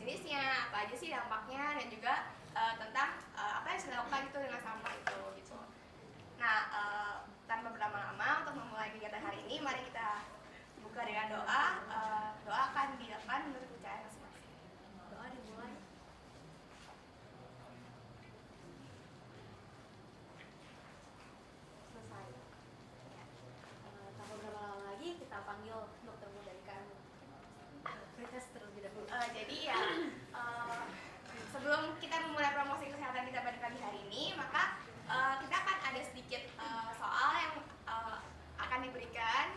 jenisnya, apa aja sih dampaknya, dan juga tentang apa yang harus dilakukan itu dengan sampah itu gitu. Nah, tanpa berlama-lama untuk memulai kegiatan hari ini, mari kita buka dengan doa. Doa akan dilakukan menurut bacaan masing-masing. Doa dimulai. Selesai. Ya. Tanpa berlama-lama lagi kita panggil dokter muda dari kami. Mereka terlebih dahulu. Jadi ya, sebelum kita memulai promosi kesehatan kita pada pagi hari ini, maka kita akan ada sedikit soal yang akan diberikan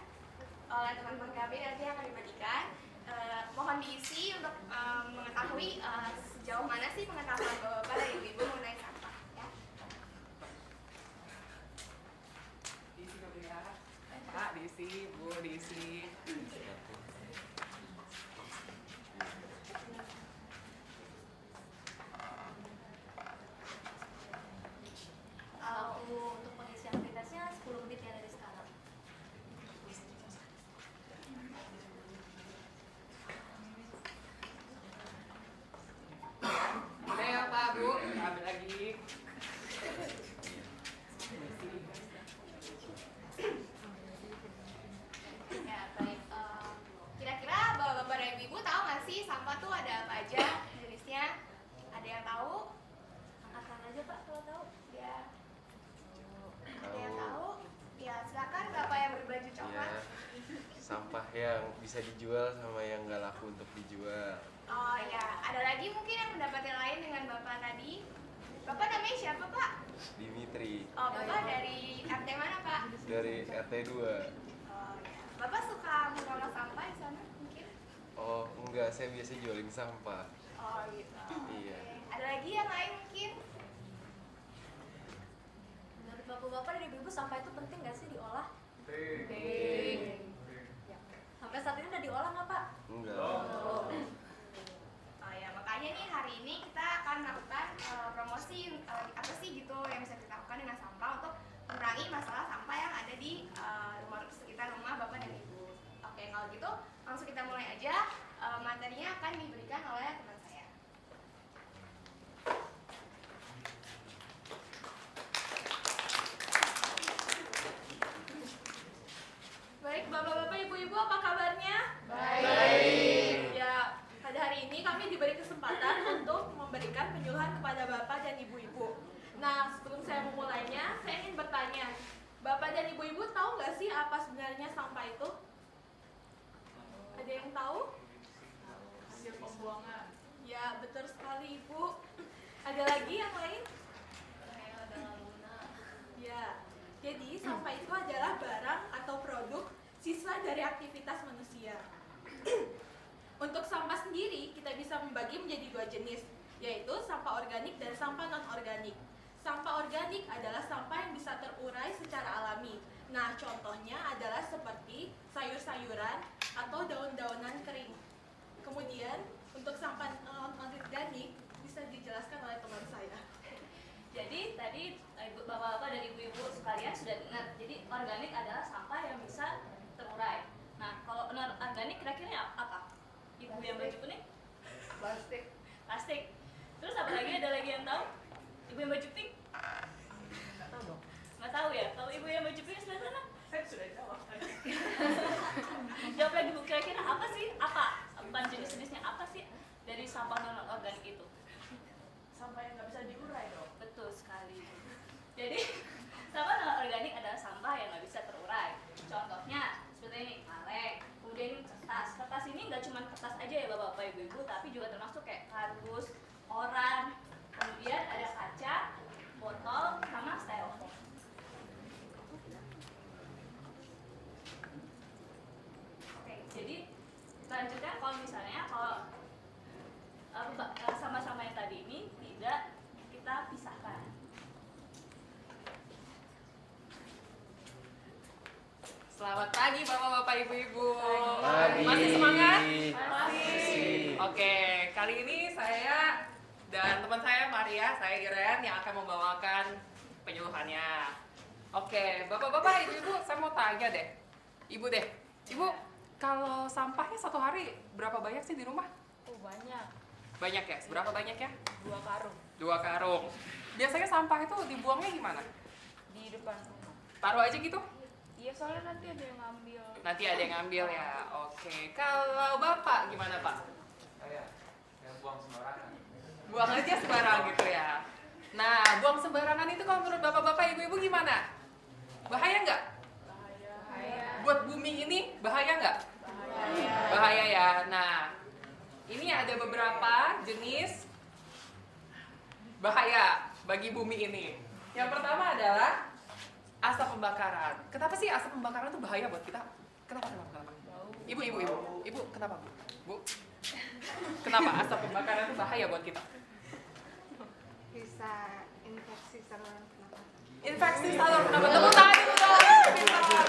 oleh teman-teman kami, nanti akan dibagikan. Mohon diisi untuk mengetahui sejauh mana sih pengetahuan Bapak dan Ibu mengenai sampah. Ya. Diisi dulu ya. Pak, diisi, Bu, diisi. Waktu untuk pengisian aktivitasnya 10 menit ya dari sekarang. Udah ya Pak, Bu, ambil lagi. Ya, baik. Kira-kira Bapak dan Ibu tahu nggak sih sampah tuh ada apa aja jenisnya? Ada yang tahu? Angkat tangan aja Pak kalau tahu. Ya. Ada yang tahu? Ya, silakan Bapak yang berbaju coklat. Ya, sampah yang bisa dijual sama yang nggak laku untuk dijual. Oh ya, ada lagi mungkin yang pendapat yang lain dengan Bapak tadi. Bapak namanya siapa, Pak? Dimitri Oh, Bapak dari RT mana, Pak? dari RT 2. Oh ya. Bapak suka mengolah sampah di sana mungkin? Oh enggak, saya biasa jualin sampah. Oh gitu. Iya. Oke. Ada lagi yang lain mungkin? Menurut bapak-bapak dan ibu-ibu sampah itu penting nggak sih diolah? Penting. Ya. Sampai saat ini udah diolah nggak Pak? Enggak. Oh ya, makanya nih hari ini kita akan melakukan promosi apa sih gitu yang bisa kita lakukan dengan sampah untuk mengurangi masalah sampah yang ada di sekitar rumah Bapak dan Ibu. Oke, kalau gitu langsung kita mulai aja. Materinya akan diberikan oleh teman saya. Baik, Bapak-bapak, Ibu-ibu, apa kabarnya? Baik. Ya, pada hari ini kami diberi kesempatan untuk memberikan penyuluhan kepada Bapak dan Ibu-ibu. Nah, sebelum saya memulainya, saya ingin bertanya, Bapak dan Ibu-ibu tahu nggak sih apa sebenarnya sampah itu? Ada yang tahu? Hasil pembuangan. Ya, betul sekali, Ibu. Ada lagi yang lain? Ya, jadi sampah itu adalah barang atau produk sisa dari aktivitas manusia. Untuk sampah sendiri, kita bisa membagi menjadi dua jenis, yaitu sampah organik dan sampah non-organik. Sampah organik adalah sampah yang bisa terurai secara alami. Nah, contohnya adalah seperti sayur-sayuran atau daun-daunan kering. Kemudian, untuk sampah non-organik bisa dijelaskan oleh teman saya. Jadi tadi bapak-bapak dan ibu-ibu sekalian sudah dengar. Jadi organik adalah sampah yang bisa terurai. Nah, kalau non-organik kira-kira apa? Ibu yang baju kuning? Plastik. Plastik. Terus apa lagi? Ada lagi yang tahu? Ibu yang baju pink? Nggak tahu dong. Nggak tahu ya? Kalau ibu yang baju pink sebelah sana? Saya sudah jawab tadi. Jawab lagi Bu, kira-kira apa sih? Apa? Bukan jenis-jenisnya apa sih dari sampah non-organik itu? Sampah yang nggak bisa diurai dong. Betul sekali. Jadi sampah non-organik adalah sampah yang nggak bisa terurai. Contohnya seperti ini, kaleng. Kemudian ini kertas. Kertas ini nggak cuma kertas aja ya bapak-bapak ibu-ibu, tapi juga termasuk kayak kardus, koran. Kemudian ada kaca, botol, sama styrofoam. Oke, jadi selanjutnya kalau misalnya sama-sama yang tadi ini tidak kita pisahkan. Selamat pagi bapak-bapak ibu-ibu. Pagi. Masih semangat? Masih. Oke, kali ini saya dan teman saya Maria, saya Iren yang akan membawakan penyuluhannya. Oke, bapak-bapak ibu-ibu, saya mau tanya deh. Ibu deh. Ibu, kalau sampahnya satu hari berapa banyak sih di rumah? Oh banyak. Banyak ya? Seberapa banyak ya? 2 karung 2 karung. Biasanya sampah itu dibuangnya gimana? di depan rumah. Taruh aja gitu? Iya, soalnya nanti ada yang ngambil. Nanti ada yang ngambil ya. Oke. Kalau Bapak gimana, Pak? Saya buang sembarangan. Buang aja sembarang gitu ya. Nah, buang sembarangan itu kalau menurut Bapak-bapak, Ibu-ibu gimana? Bahaya nggak? Buat bumi ini bahaya nggak? Bahaya ya. Nah, ini ada beberapa jenis bahaya bagi bumi ini. Yang pertama adalah asap pembakaran. Kenapa sih asap pembakaran itu bahaya buat kita? Kenapa? Ibu, kenapa Bu? Kenapa asap pembakaran itu bahaya buat kita? Bisa infeksi saluran pernapasan. Infeksi saluran pernapasan. Tepuk tangan dulu dong. Pintar.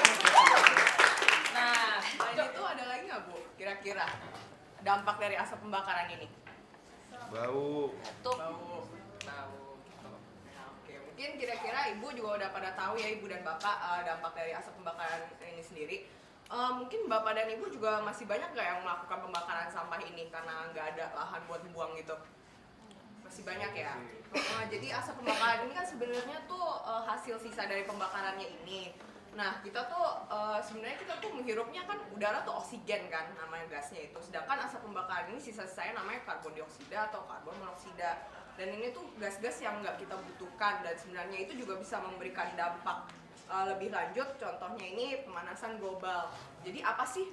Nah, Selain itu ada lagi nggak Bu? Kira-kira dampak dari asap pembakaran ini? Bau. Bau. Gitu. Nah, oke, mungkin kira-kira Ibu juga udah pada tahu ya Ibu dan Bapak dampak dari asap pembakaran ini sendiri. Mungkin Bapak dan Ibu juga masih banyak nggak yang melakukan pembakaran sampah ini karena nggak ada lahan buat buang gitu? Masih banyak ya. Jadi asap pembakaran ini kan sebenarnya tuh hasil sisa dari pembakarannya ini. Nah, kita tuh sebenarnya kita tuh menghirupnya kan udara tuh oksigen kan namanya gasnya itu. Sedangkan asap pembakaran ini sisa-sisanya namanya karbon dioksida atau karbon monoksida. Dan ini tuh gas-gas yang nggak kita butuhkan dan sebenarnya itu juga bisa memberikan dampak lebih lanjut. Contohnya ini pemanasan global. Jadi apa sih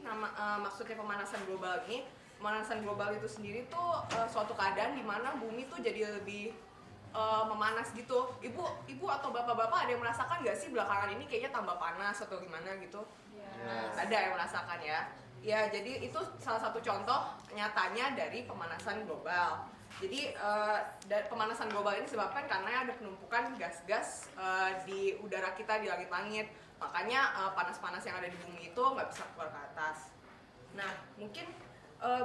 maksudnya pemanasan global ini? Pemanasan global itu sendiri tuh suatu keadaan di mana bumi tuh jadi lebih memanas gitu. Ibu atau bapak-bapak ada yang merasakan nggak sih belakangan ini kayaknya tambah panas atau gimana gitu? Yes. Ada yang merasakan ya. Ya, jadi itu salah satu contoh nyatanya dari pemanasan global. Jadi pemanasan global ini disebabkan karena ada penumpukan gas-gas di udara kita di langit-langit. Makanya panas-panas yang ada di bumi itu nggak bisa keluar ke atas. Nah, mungkin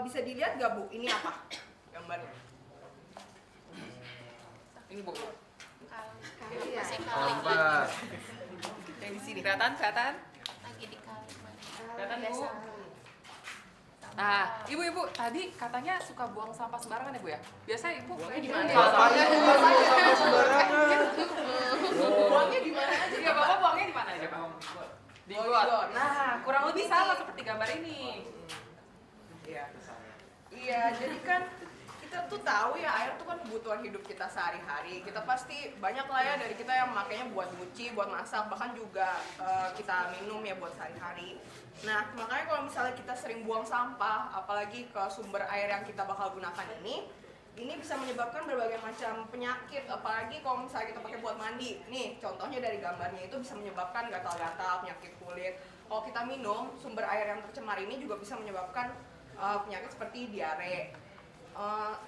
bisa dilihat nggak Bu? Ini apa gambarnya? ini Bu. Iya. Sampah. Yang di sini kelihatan? Lagi di kali mana? Kelihatan Bu? Nah, Ibu tadi katanya suka buang sampah sembarangan ya Bu ya? Biasa Ibu buangnya di mana? Sampahnya sampah sembarangan. Buangnya di mana aja? Iya, Bapak buangnya di mana aja, Pak? Di got. got. Nah, kurang lebih sama seperti gambar ini. Iya, jadi kan kita tuh tahu ya air tuh kan kebutuhan hidup kita sehari-hari. Kita pasti banyak lah ya dari kita yang makanya buat nyuci, buat masak, bahkan juga kita minum ya buat sehari-hari. Nah, makanya kalau misalnya kita sering buang sampah, apalagi ke sumber air yang kita bakal gunakan ini bisa menyebabkan berbagai macam penyakit. Apalagi kalau misalnya kita pakai buat mandi. Nih, contohnya dari gambarnya itu bisa menyebabkan gatal-gatal, penyakit kulit. Kalau kita minum sumber air yang tercemar ini juga bisa menyebabkan penyakit seperti diare.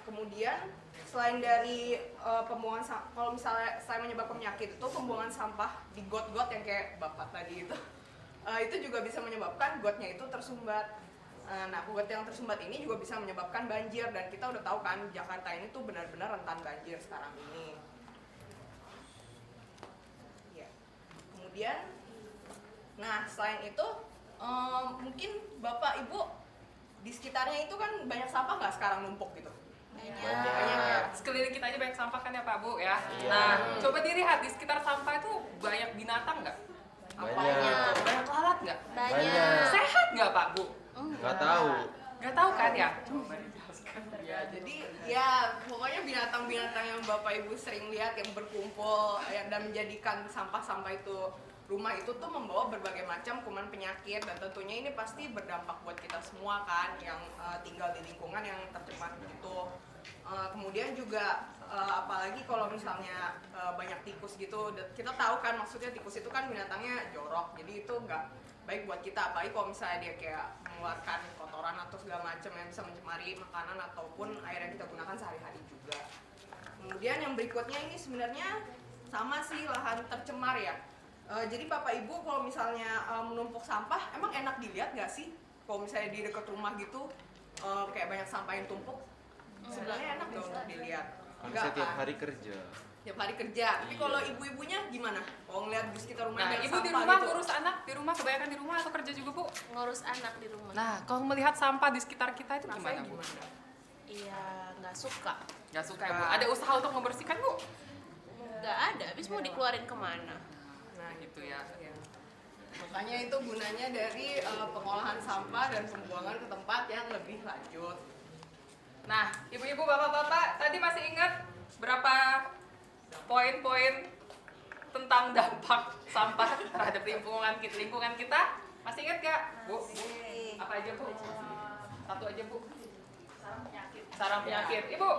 Kemudian selain dari pembuangan sampah, kalau misalnya selain menyebabkan penyakit itu pembuangan sampah di got-got yang kayak Bapak tadi itu juga bisa menyebabkan gotnya itu tersumbat. Nah, got yang tersumbat ini juga bisa menyebabkan banjir dan kita udah tahu kan Jakarta ini tuh benar-benar rentan banjir sekarang ini. Ya. Kemudian, nah selain itu mungkin Bapak Ibu di sekitarnya itu kan banyak sampah nggak sekarang numpuk gitu? Banyak ya. Sekeliling kita aja banyak sampah kan ya Pak Bu ya. Iya. Nah, coba dilihat di sekitar sampah itu banyak binatang nggak? Banyak. Banyak lalat nggak? Banyak. Sehat nggak Pak Bu? Nggak tahu. Nggak tahu kan ya? Coba dijelaskan. Ya, jadi ya pokoknya binatang-binatang yang Bapak Ibu sering lihat yang berkumpul ya, dan menjadikan sampah-sampah itu rumah itu tuh membawa berbagai macam kuman penyakit dan tentunya ini pasti berdampak buat kita semua kan yang tinggal di lingkungan yang tercemar gitu. Kemudian juga apalagi kalau misalnya banyak tikus gitu, kita tahu kan maksudnya tikus itu kan binatangnya jorok, jadi itu nggak baik buat kita, apalagi kalau misalnya dia kayak mengeluarkan kotoran atau segala macam yang bisa mencemari makanan ataupun air yang kita gunakan sehari-hari juga. Kemudian yang berikutnya ini sebenarnya sama sih lahan tercemar ya. Jadi Bapak Ibu kalau misalnya menumpuk sampah, emang enak dilihat nggak sih? Kalau misalnya di dekat rumah gitu, kayak banyak sampah yang tumpuk, sebenarnya enak dong untuk dilihat. Kan Enggak saya tiap kan? hari kerja. Tiap hari kerja. Tapi Iya. kalau ibu-ibunya gimana? Kalau ngeliat di sekitar rumah Nah, banyak Ibu di sampah rumah gitu. ngurus anak, di rumah kebanyakan di rumah atau kerja juga Bu? Ngurus anak di rumah. Nah, kalau melihat sampah di sekitar kita itu Rasanya gimana Bu? Iya, nggak Nggak suka. Nggak suka ya Bu? Ada usaha untuk membersihkan Bu? Nggak ada, habis mau dikeluarin kemana? Nah gitu ya. Makanya itu gunanya dari pengolahan sampah dan pembuangan ke tempat yang lebih lanjut. Nah, ibu-ibu, bapak-bapak, tadi masih ingat berapa poin-poin tentang dampak sampah terhadap lingkungan kita? Masih ingat gak? Bu? Apa aja Bu? Satu aja Bu. Sarang penyakit. Ibu?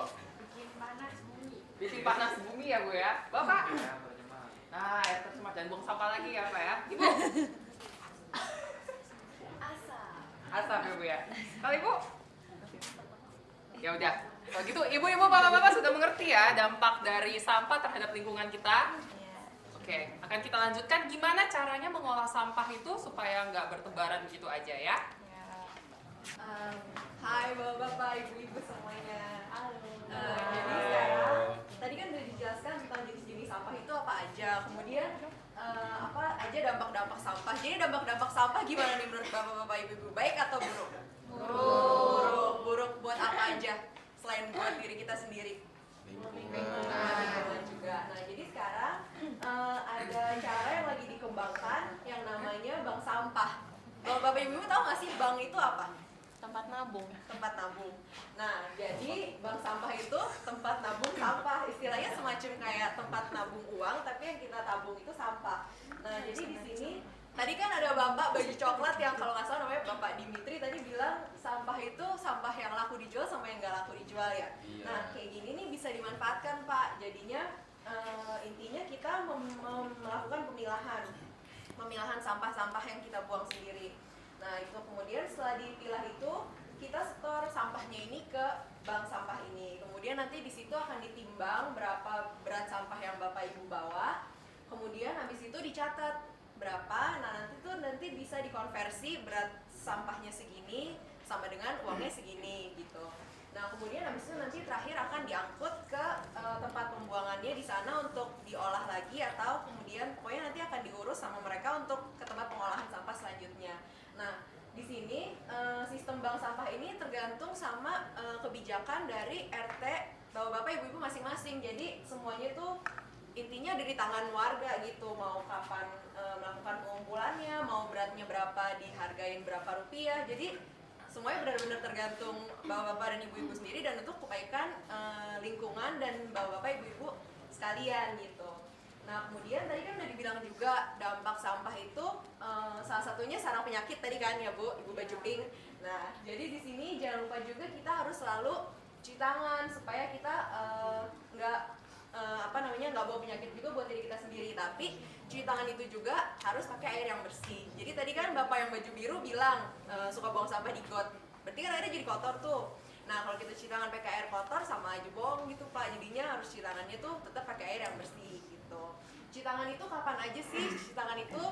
Bikin panas bumi ya Bu ya. Bapak? Nah, air tercemar, jangan buang sampah lagi ya Pak ya. Ibu? Asap ya Bu ya. Kalau Ibu? Ya udah. Kalau gitu ibu-ibu, bapak-bapak sudah mengerti ya dampak dari sampah terhadap lingkungan kita. Oke, akan kita lanjutkan gimana caranya mengolah sampah itu supaya nggak bertebaran begitu aja ya. Hai bapak-bapak, ibu-ibu semuanya. Halo. Jadi sekarang tadi kan udah dijelaskan tentang jenis-jenis sampah itu apa aja. Kemudian apa aja dampak-dampak sampah. Jadi dampak-dampak sampah gimana nih menurut bapak-bapak, ibu-ibu? Baik atau buruk? Buruk. Buruk buat apa aja? Selain buat diri kita sendiri. Lingkungan juga. Nah, jadi sekarang ada cara yang lagi dikembangkan yang namanya bank sampah. Bapak ibu tahu nggak sih bank itu apa? Tempat nabung. Tempat nabung. Nah, jadi bank sampah itu tempat nabung sampah. Istilahnya semacam kayak tempat nabung uang, tapi yang kita tabung itu sampah. Nah, jadi di sini tadi kan ada bapak baju coklat yang kalau nggak salah namanya Bapak Dimitri tadi bilang sampah itu sampah yang laku dijual sama yang nggak laku dijual ya. Iya. Nah, kayak gini nih bisa dimanfaatkan Pak. Jadinya intinya kita melakukan pemilahan sampah-sampah yang kita buang sendiri. Nah, itu kemudian setelah dipilah itu kita setor sampahnya ini ke bank sampah ini. Kemudian nanti di situ akan ditimbang berapa berat sampah yang Bapak Ibu bawa. Kemudian habis itu dicatat berapa. Nah, nanti bisa dikonversi berat sampahnya segini sama dengan uangnya segini gitu. Nah, kemudian habis itu nanti terakhir akan diangkut ke tempat pembuangannya di sana untuk diolah lagi atau kemudian pokoknya nanti akan diurus sama mereka untuk ke tempat pengolahan sampah selanjutnya. Nah, di sini sistem bank sampah ini tergantung sama kebijakan dari RT bapak-bapak ibu-ibu masing-masing. Jadi semuanya tuh intinya ada di tangan warga gitu, mau kapan melakukan pengumpulannya, mau beratnya berapa, dihargain berapa rupiah. Jadi semuanya benar-benar tergantung bapak-bapak dan ibu-ibu sendiri dan untuk kebaikan lingkungan dan bapak-bapak ibu-ibu sekalian gitu. Nah, kemudian tadi kan udah dibilang juga dampak sampah itu salah satunya sarang penyakit tadi kan ya Bu, Ibu baju pink. Nah, jadi di sini jangan lupa juga kita harus selalu cuci tangan supaya kita nggak bawa penyakit juga buat diri kita sendiri. Tapi cuci tangan itu juga harus pakai air yang bersih. Jadi tadi kan Bapak yang baju biru bilang suka buang sampah di got. Berarti kan airnya jadi kotor tuh. Nah, kalau kita cuci tangan pakai air kotor sama aja bohong gitu Pak. Jadinya harus cuci tangannya tuh tetap pakai air yang bersih gitu. Cuci tangan itu kapan aja sih? Cuci tangan itu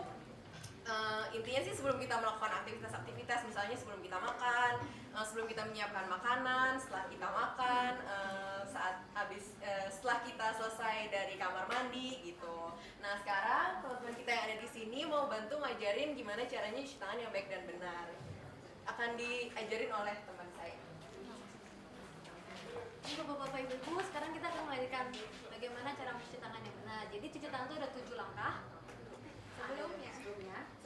intinya sih sebelum kita melakukan aktivitas-aktivitas, misalnya sebelum kita makan, sebelum kita menyiapkan makanan, setelah kita makan, setelah kita selesai dari kamar mandi gitu. Nah, sekarang teman-teman kita yang ada di sini mau bantu ngajarin gimana caranya cuci tangan yang baik dan benar. Akan diajarin oleh teman saya. Bapak-bapak ibu-ibu, sekarang kita akan melahirkan bagaimana cara mencuci tangan yang benar. Jadi cuci tangan itu ada 7 langkah.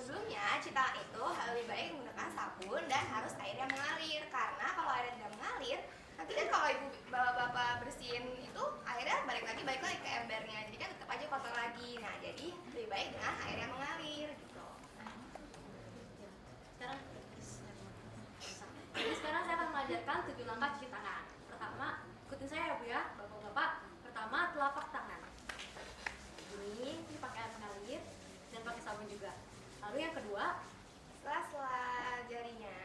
Sebelumnya cuci tangan itu lebih baik menggunakan sabun dan harus air yang mengalir, karena kalau air tidak mengalir nanti kan kalau ibu bapak bersihin itu airnya balik lagi ke embernya, jadi kan tetap aja kotor lagi. Nah, jadi lebih baik dengan air yang mengalir gitu. Sekarang saya akan mengajarkan 7 langkah cuci tangan. Pertama, ikutin saya ya Bu ya, bapak-bapak. Pertama, telapak tangan. Ini pakai air mengalir dan pakai sabun juga. Lalu yang kedua, Setelah jarinya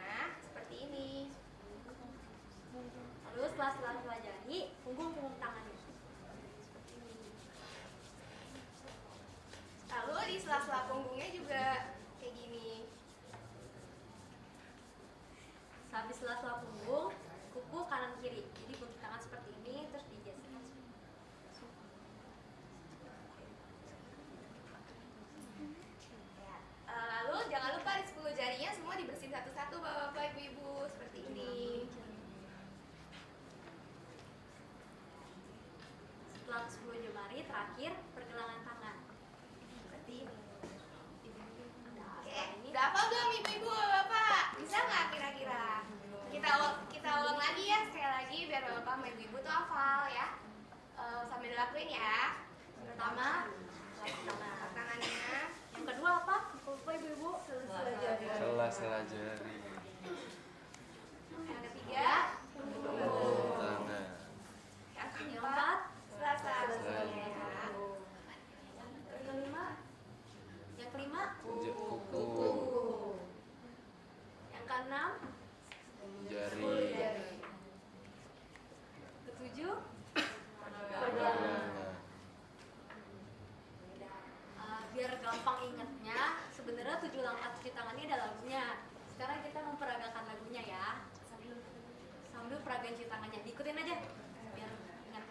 seperti ini. lalu setelah jari, punggung tangannya. Lalu di sela-sela punggungnya juga kayak gini. Habis sela-sela punggung, kuku kanan kiri. Jadi gunting tangan seperti ini, terus digeser. Lalu jangan lupa di 10 jarinya semua dibersihin satu-satu bapak-bapak ibu-ibu seperti ini. terakhir pergelangan tangan. Seperti ini. Oke, udah hafal belum ibu-ibu, bapak? Bisa nggak kira-kira? Kita ulang lagi ya, sekali lagi biar bapak sama ibu-ibu tuh hafal ya. Sambil dilakuin ya. Pertama, telapak Tangannya. Yang kedua apa? Lupa ibu-ibu. Sela-sela jari. Yang ketiga. Tangan. Yang Yang keempat. keempat, Selasa. yang kelima, Kuku. yang keenam, Jari. ketujuh, Pergelangan. biar gampang ingatnya, sebenarnya 7 langkah cuci tangan ini ada lagunya. Sekarang kita memperagakan lagunya ya. Sambil peragakan cuci tangannya, diikutin aja biar ingat.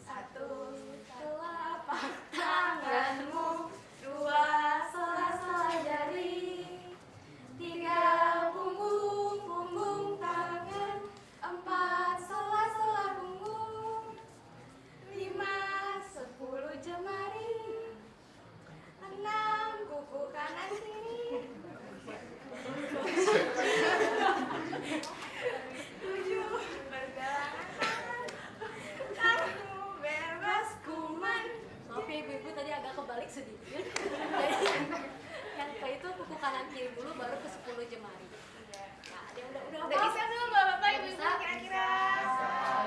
1. Telapak tanganmu. 2. Sela-sela jari. 3. Punggung tangan. 4. Sela-sela punggung. 5. 10 jemari. 6. Kuku kanan kiri. 7. Pergelangan tangan. 8. Bebas kuman. Maaf ya ibu-ibu tadi agak kebalik sedikit. Jadi yang ke itu kuku kanan kiri dulu baru ke 10 jemari. Nah, ada yang udah Udah hafal? bisa belum bapak ibu Bisa. kira-kira?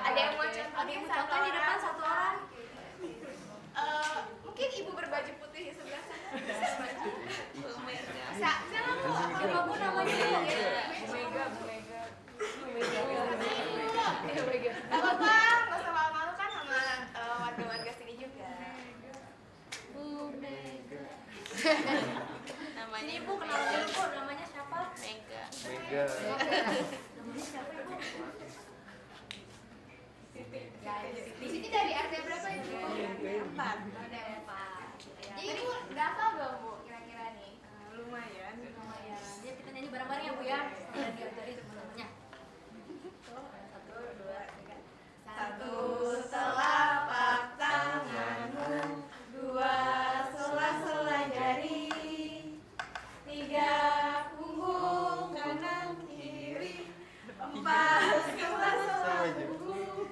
Ada yang mau contohin? Ada yang mau contoh di depan satu orang? Mungkin ibu berbaju putih di sebelah sana. Bisa. Bisa nggak bu? Siapa bu namanya bu? Gak apa-apa, nggak usah malu-malu kan sama warga-warga sini juga. Namanya Sini bu, kenalan dulu bu, namanya siapa? Mega. Mega. Namanya siapa ibu? Di sini dari RT berapa ibu? 4. Ada 4. Jadi ibu udah hafal belum bu? Kira-kira nih? Lumayan. Lumayan. Jadi kita nyanyi bareng-bareng ya bu ya. Sambil diajarin namanya. 1. Telapak tanganmu. 2. Sela-sela jari. 3. Punggung kanan kiri. 4. Sela-sela punggung.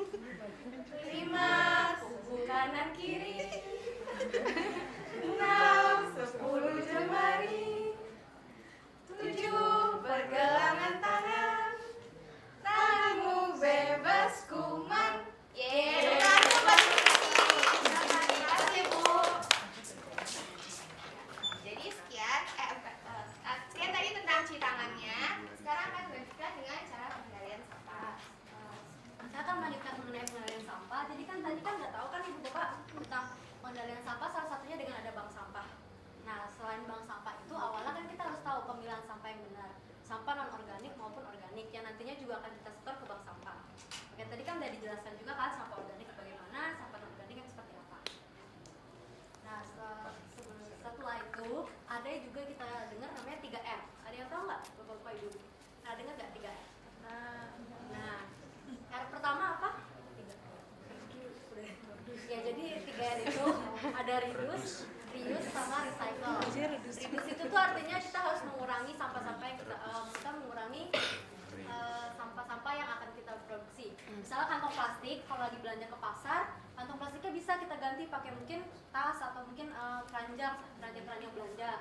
5. Kuku kanan kiri. 6. 10 jemari. 7. Pergelangan tangan. Tanganmu bebas kuman. Yeay, terima kasih Bu. Jadi sekian tadi tentang cuci tangannya. Sekarang akan dilanjutkan dengan cara pengendalian sampah. Saya akan melanjutkan mengenai pengendalian sampah. Jadi kan tadi kan nggak tahu kan ibu bapak tentang pengendalian sampah, salah satunya dengan ada bank sampah. Nah selain bank sampah itu awalnya kan kita harus tahu pemilahan sampah yang benar, sampah non organik maupun organik yang nantinya juga akan kita setor ke bank sampah. Oke tadi kan udah dijelaskan juga kan sampah organik bagaimana, sampah non organik yang seperti apa. Nah setelah itu ada juga kita dengar namanya 3M. Ada yang tahu nggak bapak-bapak ibu? Nah dengar nggak 3M? Nah R pertama apa? Ya jadi 3R itu ada reduce, reuse sama recycle. Reduce itu tuh artinya kita harus mengurangi sampah-sampah yang kita mengurangi sampah-sampah yang akan kita produksi. Misalnya kantong plastik, kalau lagi belanja ke pasar, kantong plastiknya bisa kita ganti pakai mungkin tas atau mungkin keranjang belanja.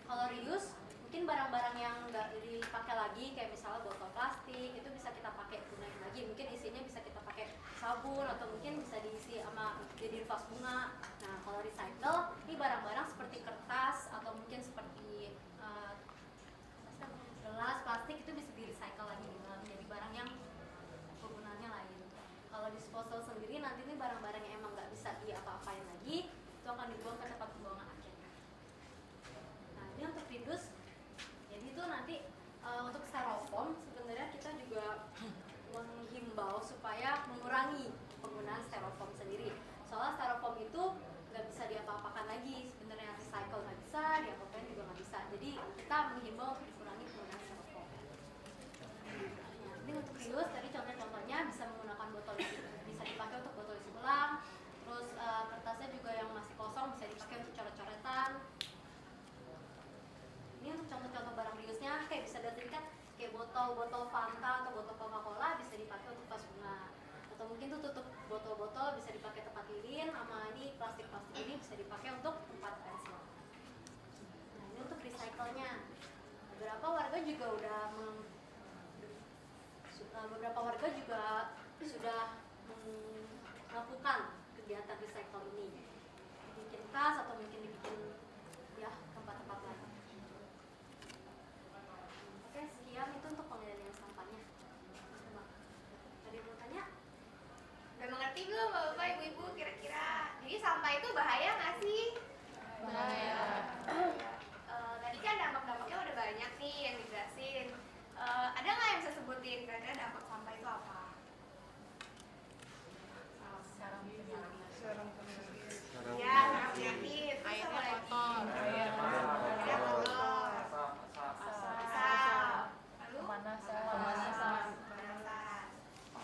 Kalau reuse, mungkin barang-barang yang nggak dipakai lagi, kayak misalnya botol plastik, itu bisa kita pakai gunain lagi. Mungkin isinya bisa kita pakai sabun atau mungkin bisa diisi sama jadi vas bunga. Nah, kalau recycle, ini barang-barang seperti kertas atau mungkin seperti gelas, plastik itu bisa di-recycle lagi menjadi barang yang penggunaannya lain. Kalau disposal sendiri nanti ini barang-barang yang emang nggak bisa diapa-apain lagi, itu akan dibuang ke tempat pembuangan akhir. Nah, ini untuk reduce. Jadi itu nanti untuk styrofoam sebenarnya kita juga menghimbau supaya mengurangi penggunaan styrofoam sendiri. Soalnya styrofoam itu nggak bisa diapa-apakan lagi, sebenarnya recycle nggak bisa, diapa-apain juga nggak bisa. Jadi kita menghimbau untuk dikurangi penggunaan styrofoam. Nah, ini untuk reuse tadi contoh-contohnya bisa menggunakan botol isi, bisa dipakai untuk botol isi gelas botol-botol Fanta atau botol Coca-Cola bisa dipakai untuk vas bunga. Atau mungkin tuh tutup botol-botol bisa dipakai tempat lilin, sama ini plastik-plastik ini bisa dipakai untuk tempat pensil. Nah, ini untuk recycle-nya. Beberapa warga juga sudah melakukan kegiatan recycle ini. Bikin tas atau mungkin dibikin ya tempat-tempat lain. Oke, sekian itu untuk pengendalian sampahnya. Coba. Ada yang mau tanya? Udah mengerti belum Bapak Ibu kira-kira? Jadi sampah itu bahaya nggak sih? Bahaya. Tadi kan dampak-dampaknya udah banyak nih yang dijelasin. Ada nggak yang bisa sebutin kira-kira dampak sampah itu apa? Ya, saraf penyakit. Terus Airnya apa lagi? kotor. Airnya kotor. Asap. Lalu? Pemanasan.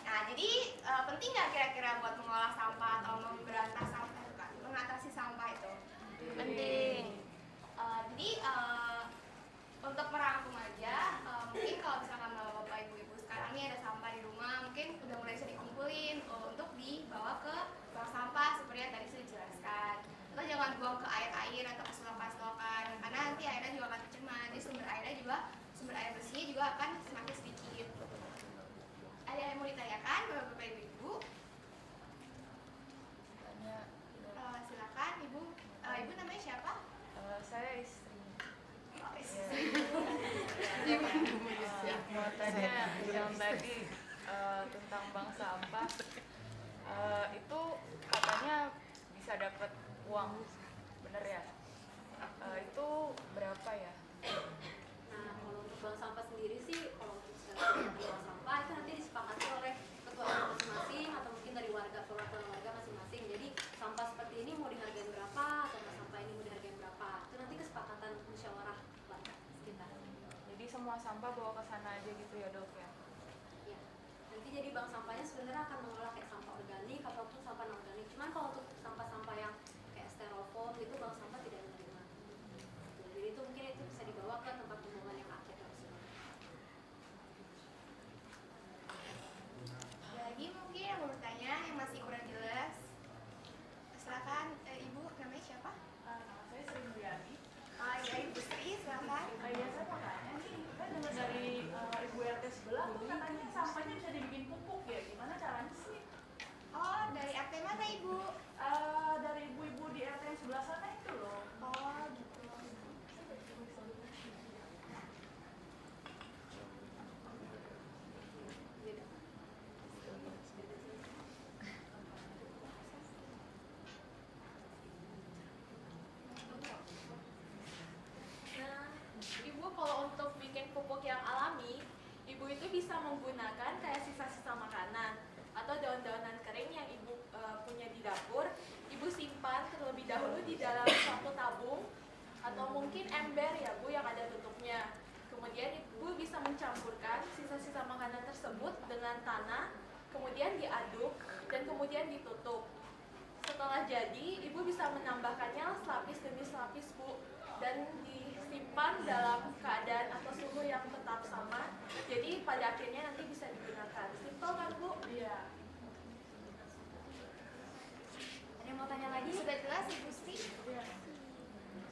Nah, jadi penting nggak kira-kira buat mengolah sampah atau memberantas sampah, bukan, mengatasi sampah itu? Penting. Jadi untuk merangkum aja, mungkin kalau misalkan bapak ibu-ibu sekarang ini ada sampah di rumah, mungkin udah mulai bisa dikumpulin untuk dibawa ke bank sampah seperti yang tadi sudah dijelaskan. Atau jangan buang ke air-air atau ke selokan-selokan, karena nanti airnya juga akan tercemar. Jadi sumber air bersihnya juga akan semakin sedikit. Ada yang mau ditanyakan bapak ibu-ibu? Silakan ibu. Ibu namanya siapa? Saya istri. Oh, istri. Mau tanya yang tadi tentang bank sampah, itu katanya bisa dapat uang, bener ya? Itu berapa ya? Nah, kalau untuk bank sampah sendiri sih, kalau untuk bank sampah itu nanti disepakati oleh ketua RW masing-masing atau mungkin dari warga, perwakilan warga masing-masing. Jadi sampah seperti ini mau dihargain berapa atau sampah ini mau dihargain berapa, itu nanti kesepakatan musyawarah warga sekitar. Jadi semua sampah bawa ke sana aja gitu ya dok ya? Ya. Nanti jadi bank sampahnya sebenarnya akan mengolah kayak sampah organik ataupun sampah non organik. Cuman kalau untuk sampah-sampah yang kayak styrofoam itu bank sampah tidak menerima. Jadi itu mungkin itu bisa dibawa ke tempat pembuangan yang akhir tersebut. Ada lagi mungkin yang mau bertanya yang masih kurang jelas? Silakan, ibu namanya siapa? Saya Sri Mulyani. Ya, ibu Sri, silakan. Iya, saya mau tanya nih, kan dengar dari ibu RT sebelah tuh katanya sampahnya bisa dibikin pupuk ya, gimana caranya sih? Oh, dari RT mana ibu? Dari ibu-ibu di RT yang sebelah sana itu loh. Oh, gitu. Nah, ibu kalau untuk bikin pupuk yang alami, ibu itu bisa menggunakan kayak sisa-sisa makanan atau daun-daunan kering yang ibu punya di dapur. Ibu simpan terlebih dahulu di dalam suatu tabung atau mungkin ember ya bu yang ada tutupnya. Kemudian ibu bisa mencampurkan sisa-sisa makanan tersebut dengan tanah, kemudian diaduk dan kemudian ditutup. Setelah jadi, ibu bisa menambahkannya selapis demi selapis bu, dan disimpan dalam keadaan atau suhu yang tetap sama. Jadi pada akhirnya nanti bisa digunakan. Simpel kan bu? Iya. Ada yang mau tanya lagi? Sudah jelas ibu Sri? Iya.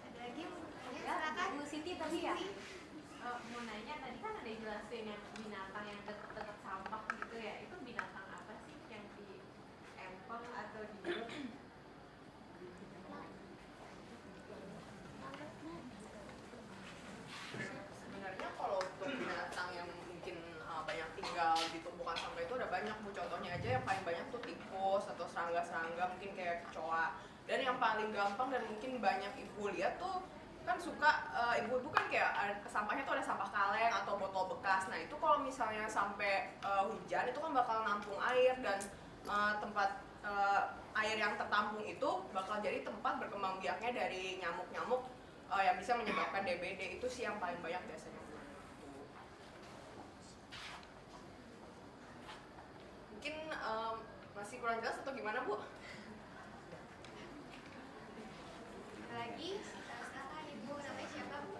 Ada lagi yang mau bertanya? Ya, Silakan. Bu Siti tadi ya? Mau nanya, tadi kan ada jelasin yang binatang yang dekat sampah gitu ya. Itu binatang apa sih yang di empang atau di Sebenarnya kalau untuk binatang yang mungkin banyak tinggal di tumpukan sampah itu ada banyak bu. Contohnya aja yang paling banyak tuh tikus atau serangga-serangga mungkin kayak kecoa. Dan yang paling gampang dan mungkin banyak ibu lihat tuh kan suka ibu-ibu kan kayak sampahnya tuh ada sampah kaleng atau botol bekas. Nah itu kalau misalnya sampai hujan itu kan bakal nampung air dan tempat air yang tertampung itu bakal jadi tempat berkembang biaknya dari nyamuk-nyamuk yang bisa menyebabkan DBD. Itu sih yang paling banyak biasanya. Mungkin masih kurang jelas atau gimana bu? Ada lagi? Silakan ibu namanya siapa bu?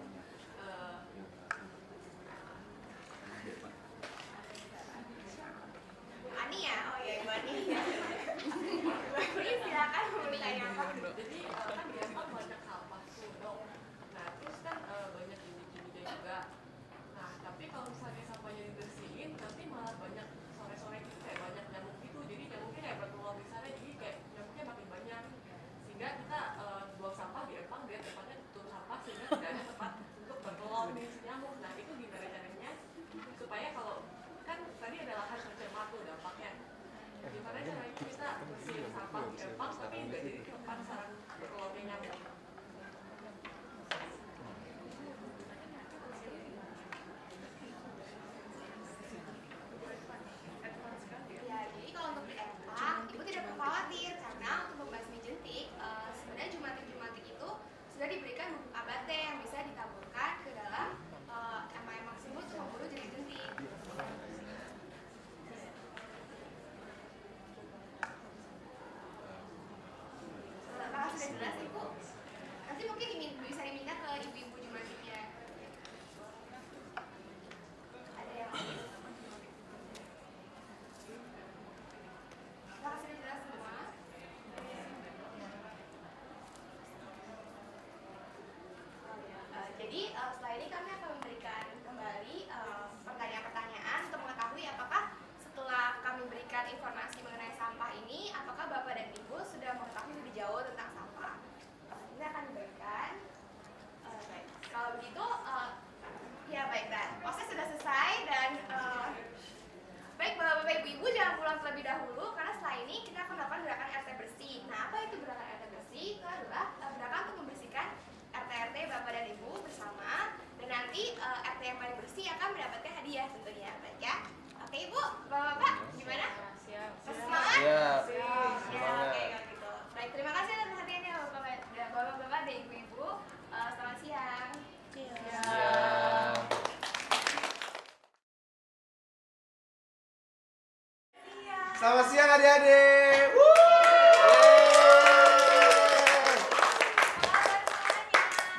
sarang bertelurnya nyamuk. Ya, jadi kalau untuk di empak, ibu tidak perlu khawatir karena untuk membasmi jentik, sebenarnya jumatik-jumatik itu sudah diberikan bubuk abate yang bisa ditaburkan ke dalam empak-empak tersebut untuk membunuh jentik-jentik. Apakah sudah jelas ibu? Nanti mungkin bisa diminta ke ibu-ibu jumatiknya. Ada yang lain? Apakah sudah jelas semua? Jadi setelah ini kami akan memberikan kembali pertanyaan-pertanyaan untuk mengetahui apakah setelah kami berikan informasi mengenai sampah ini, apakah Bapak dan Ibu sudah mengetahui lebih jauh tentang sampah. Ini akan diberikan. Baik. Kalau begitu, ya baiklah. Proses sudah selesai dan baik Bapak-Bapak Ibu-Ibu jangan pulang terlebih dahulu karena setelah ini kita akan melakukan gerakan RT bersih. Nah, apa itu gerakan RT bersih? Itu adalah gerakan untuk membersihkan RT-RT Bapak dan Ibu bersama dan nanti RT yang paling bersih akan mendapatkan hadiah tentunya. Baik ya. Oke Ibu, Bapak-Bapak gimana? Siap. Masih semangat? Siap. Ya, Semangat. oke kalau gitu. Baik, terima kasih atas perhatiannya Bapak-Bapak dan Ibu-Ibu. Selamat siang. Siap. Selamat siang adik-adik.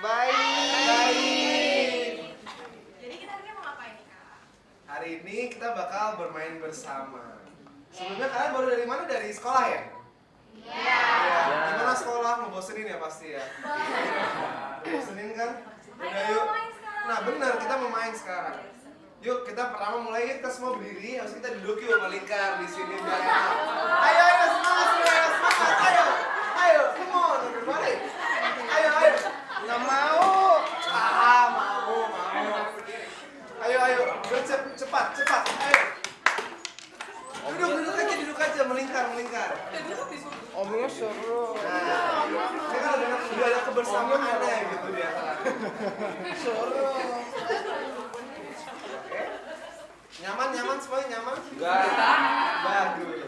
Baik. Jadi kita hari ini mau ngapain nih Kak? Hari ini kita bakal bermain bersama. Sebelumnya kalian baru dari mana? Dari sekolah ya? Iya. Ya. Gimana sekolah? Ngebosenin ya pasti ya? Ngebosenin kan? Udah yuk. Nah benar, kita mau main sekarang. Yuk kita pertama mulai, kita semua berdiri, harus kita duduk yuk melingkar di sini biar enak. Ayo semangat semangat semangat, ayo, come on, everybody. Ayo. Nggak mau. Mau. Ayo, cepat, ayo. Duduk aja, melingkar. Omnya seru. Nah, ini kan udah ada kebersamaan ya gitu di antara. Seru. Nyaman semuanya nyaman? Enggak. Bagus.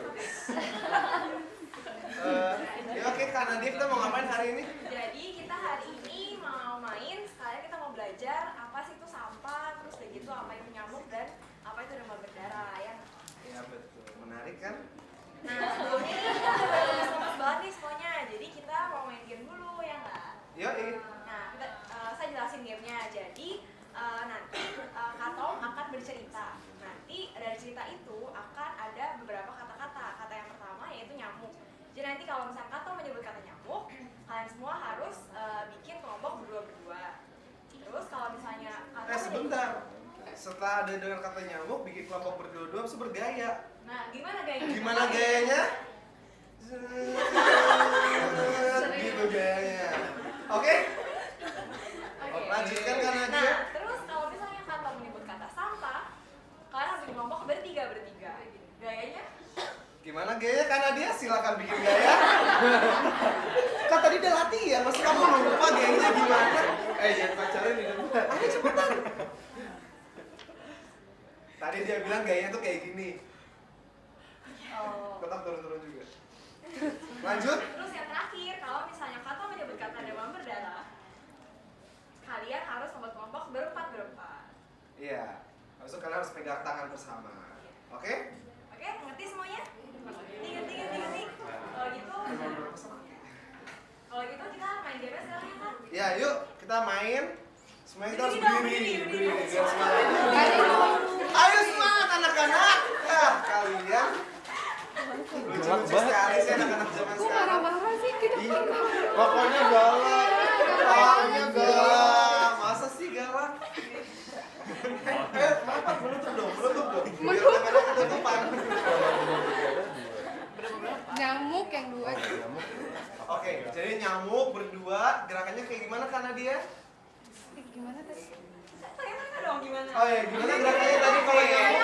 Ya oke, Kak Nadia, kita mau ngapain hari ini? Jadi kita hari ini mau main, sekalian kita mau belajar apa sih itu sampah, terus udah gitu apa itu nyamuk dan apa itu demam berdarah ya. Ya betul, menarik kan? Nah sebelumnya ini kita udah lemes banget nih semuanya, jadi kita mau main game dulu ya nggak? Yoi. Nah saya jelasin gamenya. Jadi nanti Kak Tom akan bercerita. Nanti dari cerita itu akan ada beberapa kata-kata. Kata yang pertama yaitu nyamuk. Jadi nanti kalau misalnya Kak Tom menyebut kata nyamuk, kalian semua harus bikin kelompok berdua-berdua. Terus kalau misalnya Kak Tom Sebentar. Setelah ada dengan kata nyamuk, bikin kelompok berdua-dua harus bergaya. Nah, gimana gayanya? Gimana gayanya? Gitu gayanya. Oke? Lanjutkan Kak Nadia. Nah, terus kalau misalnya Kak Tom menyebut kata sampah, kalian harus bikin kelompok bertiga. Gayanya? Gimana gayanya Kak Nadia? Silakan bikin gaya. Kan tadi udah latihan, masa kamu lupa gayanya gimana? Jangan pacaran di depan. Ayo cepetan. Tadi dia bilang gayanya tuh kayak gini. Oh. Tetap turun-turun juga. Lanjut. Terus yang terakhir, kalau misalnya Kak Tom menyebut kata demam berdarah, kalian harus membuat kelompok berempat. Iya. Habis itu kalian harus pegang tangan bersama. Oke? Oke, ngerti semuanya? Ting. Kalau gitu kita main game sekarang ya Kak? Ya, yuk kita main. Semuanya kita harus berdiri. Biar semangat. Ayo semangat anak-anak. Kalian lucu sekali sih anak-anak zaman sekarang. Kok marah-marah sih kita? Pokoknya galak. Masa sih galak? Kenapa? Menutup dong. Biar tangannya ketutupan. Nyamuk yang dua. Oke, jadi nyamuk berdua, gerakannya kayak gimana Kak Nadia? Gimana tadi? Gimana? Oh ya, gimana gerakannya tadi kalau nyamuk?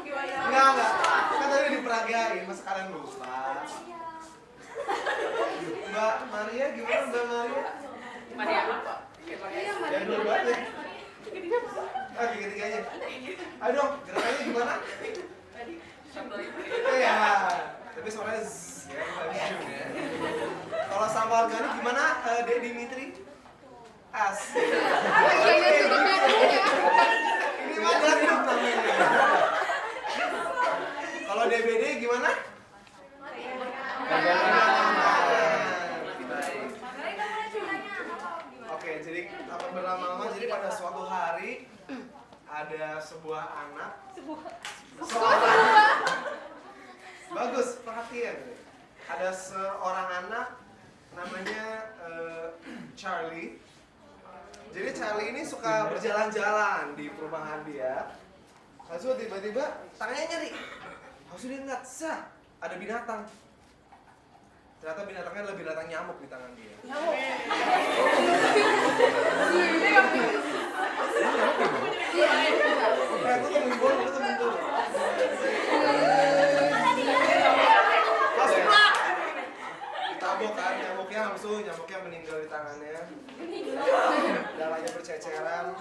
Gimana? Enggak. Kan tadi diperagain, masa kalian lupa? Mbak Maria gimana Mbak Maria? Maria apa? Yang dulu banget ya. Tiga-tiganya. Ayo dong, gerakannya gimana? Iya. Tapi suaranya zzz, ya, nggak bisa ya. Kalau sampah organik gimana, Dek Dimitri? Asik. Ini mah gandum namanya. Kalau DBD gimana? Oke, jadi tanpa berlama-lama, jadi pada suatu hari ada sebuah anak. Bagus, perhatian. Ada seorang anak namanya Charlie. Jadi Charlie ini suka berjalan-jalan di perumahan dia. Lalu tiba-tiba tangannya nyeri. Lalu dia ngeliat, ada binatang. Ternyata binatangnya adalah binatang nyamuk di tangan dia. Nyamuk? Aku temuin bola, aku temuin bola. Langsung lah. Ditabok kan, nyamuknya meninggal di tangannya. Darahnya berceceran.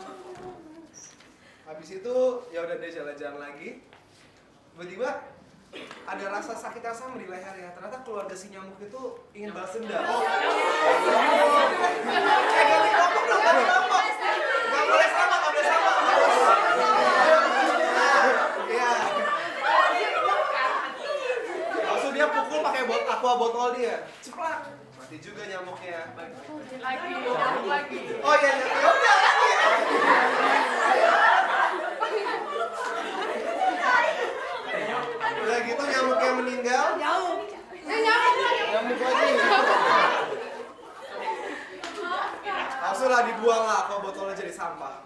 Habis itu ya udah dia jalan-jalan lagi. Tiba-tiba ada rasa sakit yang sama di lehernya. Ternyata keluarga si nyamuk itu ingin balas dendam. Ganti kelompok dong, ganti kelompok. Gak boleh sama, gak boleh sama. Iya. Langsung dia pukul pakai aqua botol dia. Ceplak. Mati juga nyamuknya. Lagi. Oh iya, ya udah. Udah gitu nyamuknya meninggal. Nyamuk lagi. Langsung lah dibuang lah, kok botolnya jadi sampah.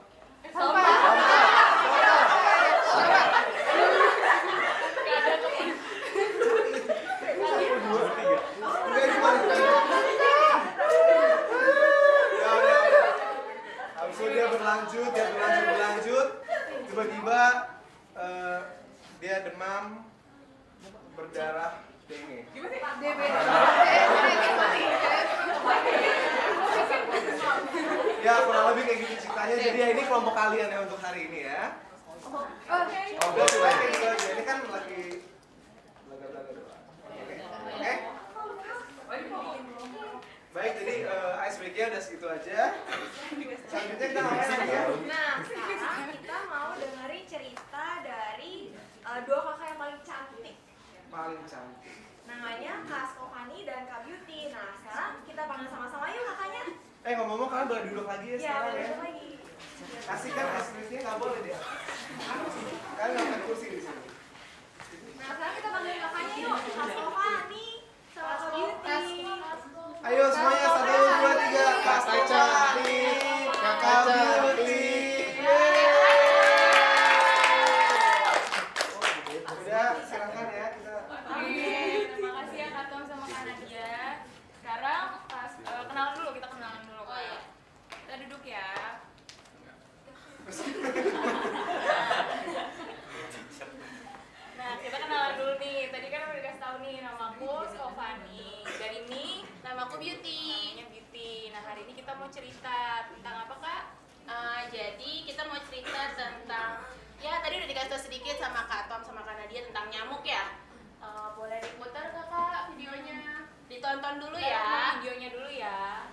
Habis itu dia berlanjut. Tiba-tiba dia demam, berdarah, dengue. Ya kurang lebih kayak gitu ceritanya. Jadi ya ini kelompok kalian ya untuk hari ini ya. Udah coba kayak gitu aja. Ini kan lagi belaga-belaga doang. Oke? Baik, jadi ice break-nya udah segitu aja. Selanjutnya kita ngapain lagi ya? Nah, sekarang kita mau dengerin cerita dari dua kakak yang paling cantik. Paling cantik. Namanya Kak Stovani dan Kak Beauty. Nah, sekarang kita panggil sama-sama yuk kakaknya. Ngomong-ngomong kalian boleh duduk lagi ya sekarang ya? Duduk lagi. Kasih kan ice break-nya nggak boleh dia. Kalian nggak ada kursi di sini. Nah, sekarang kita panggil kakaknya yuk. Kak Stovani sama Kak Beauty. Ayo semuanya 1, 2, 3. Kak Stovani, Kak Beauty. Udah, silakan ya kita. Oke, terima kasih ya Kak Tom sama Kak Nadia. Sekarang kenalan dulu, kita kenalan dulu. Kita duduk ya. Nah, kita kenalan dulu nih. Tadi kan udah dikasih tahu nih, namaku Stovani. Dan ini namaku Beauty. Nah, hari ini kita mau cerita tentang apa, Kak? Jadi kita mau cerita tentang, ya tadi udah dikasih tahu sedikit sama Kak Tom sama Kak Nadia tentang nyamuk ya. Boleh diputar Kakak videonya, ditonton dulu ya. Videonya dulu ya.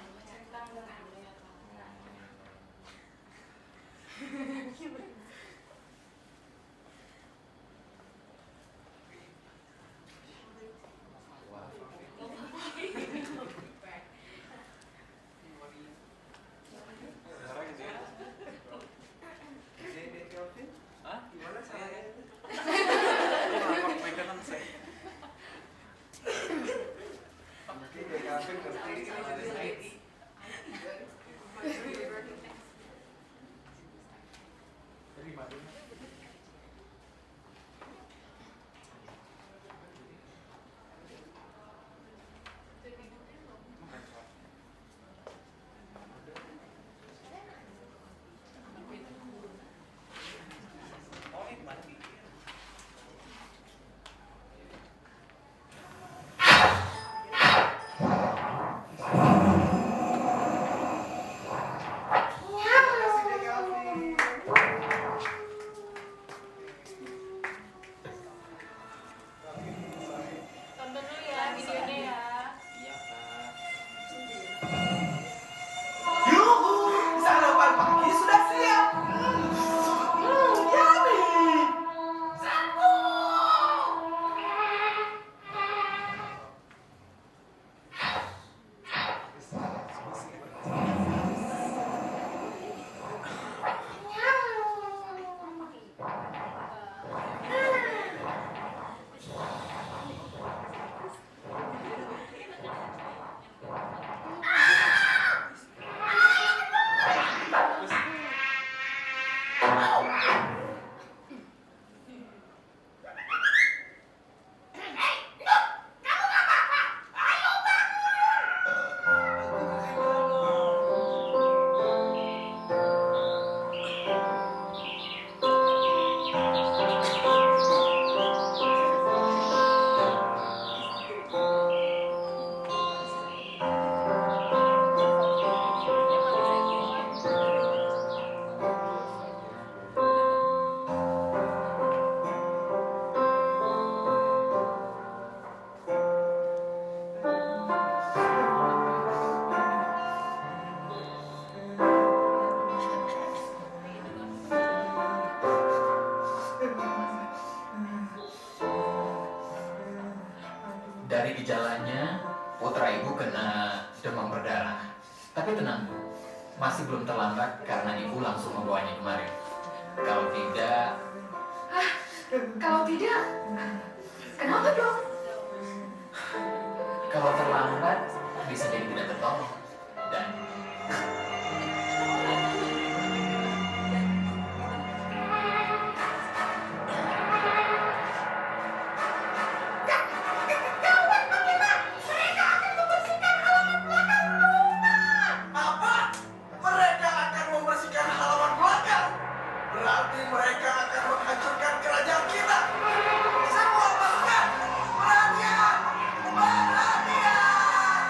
Gimana caranya? Mungkin Dek Calvin ngerti Tapi tenang, masih belum terlambat karena ibu langsung membawanya kemari. Kalau tidak... Kalau tidak, kenapa dong? Kalau terlambat, bisa jadi tidak tertolong. Dan... Mereka akan membersihkan halaman belakang. Berarti mereka akan menghancurkan kerajaan kita. Semua pasukan, perhatian! Perhatian!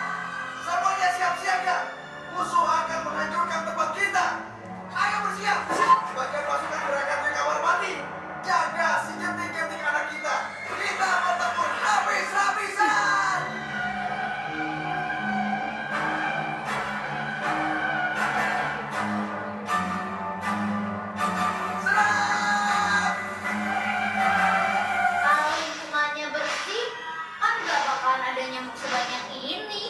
Semuanya siap siaga. Musuh akan menghancurkan tempat kita. Ayo bersiap. Sebagian pasukan berangkat ke kamar mandi. Jaga sejentik-jentik anak kita. Kita bertempur habis-habisan. Kalau lingkungannya bersih, kan nggak bakalan ada nyamuk sebanyak ini.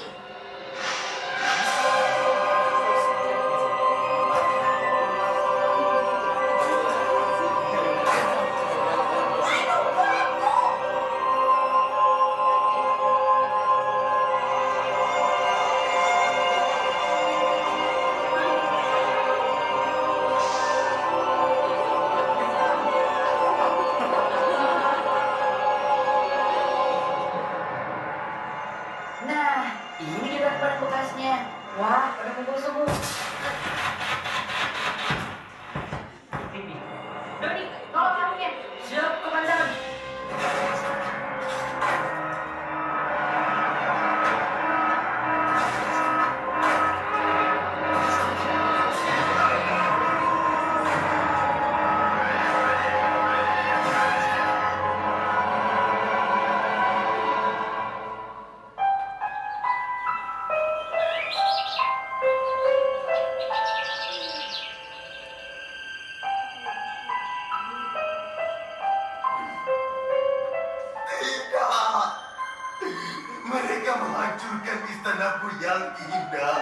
Nah, ini dia barang bekasnya. Wah, pada kumpul semua. Doni, tolong nyamuknya. Siap, komandan. Tidak. Mereka menghancurkan istanaku yang indah.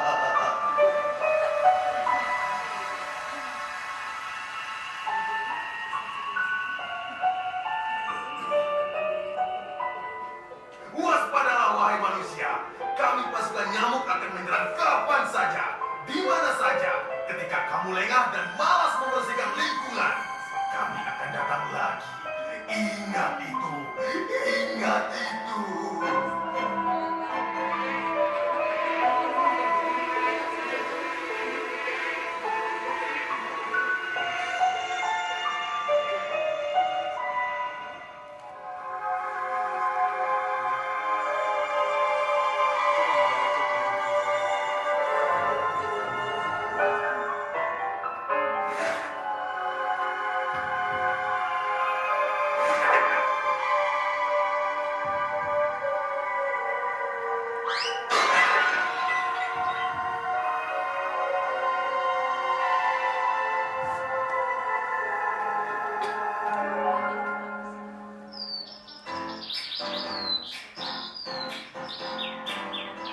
Waspadalah wahai manusia. Kami pasukan nyamuk akan menyerang kapan saja, di mana saja. Ketika kamu lengah dan malas membersihkan lingkungan, kami akan datang lagi. Ingat itu. Ingat itu.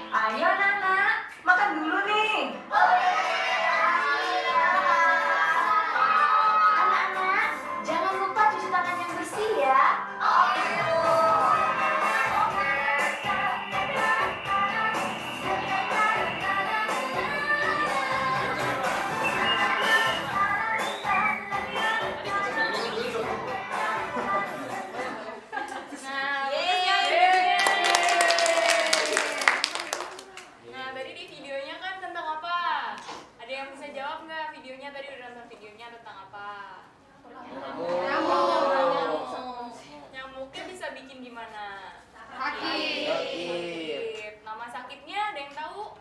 Ayo anak-anak, makan dulu nih. Anak-anak, jangan lupa cuci tangan yang bersih ya. Nah, tadi di videonya kan tentang apa? Ada yang bisa jawab nggak? Videonya tadi udah nonton videonya tentang apa? Nyamuknya bisa bikin gimana? Sakit. Nama sakitnya ada yang tahu?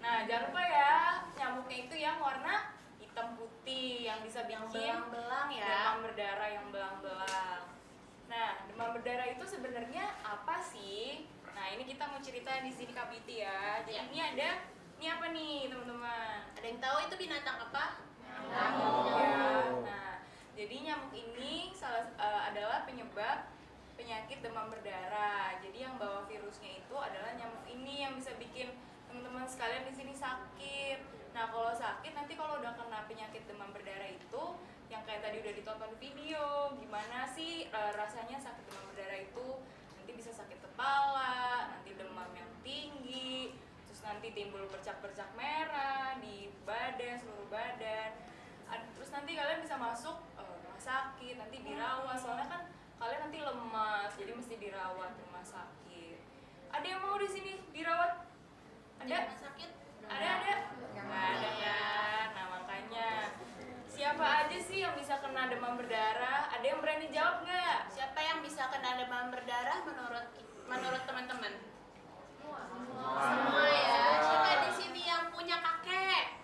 Nah, jangan lupa ya, nyamuknya itu yang warna hitam putih yang bisa bikin belang-belang ya. demam berdarah yang belang-belang. Nah, demam berdarah itu sebenarnya apa sih? Nah, ini kita mau cerita di sini Kak Beauty ya. Jadi ini apa nih teman-teman? Ada yang tahu itu binatang apa? Nyamuk ya. Nah, jadi nyamuk ini adalah penyebab penyakit demam berdarah. Jadi yang bawa virusnya itu adalah nyamuk ini yang yang bisa bikin teman-teman sekalian di sini sakit. Nah, kalau sakit nanti kalau udah kena penyakit demam berdarah itu yang kayak tadi udah ditonton di video, gimana sih rasanya sakit demam berdarah itu? Nanti bisa sakit kepala, nanti demam yang tinggi, terus nanti timbul bercak-bercak merah di badan, seluruh badan. Terus nanti kalian bisa masuk rumah sakit, nanti dirawat, soalnya kan kalian nanti lemas, jadi mesti dirawat di rumah sakit. Ada yang mau di sini dirawat? Ada? Rumah sakit? Ada? Nggak ada kan? Nah makanya siapa aja sih yang bisa kena demam berdarah? Ada yang berani jawab nggak? Siapa yang bisa kena demam berdarah menurut teman-teman? Semua ya. Siapa di sini yang punya kakek?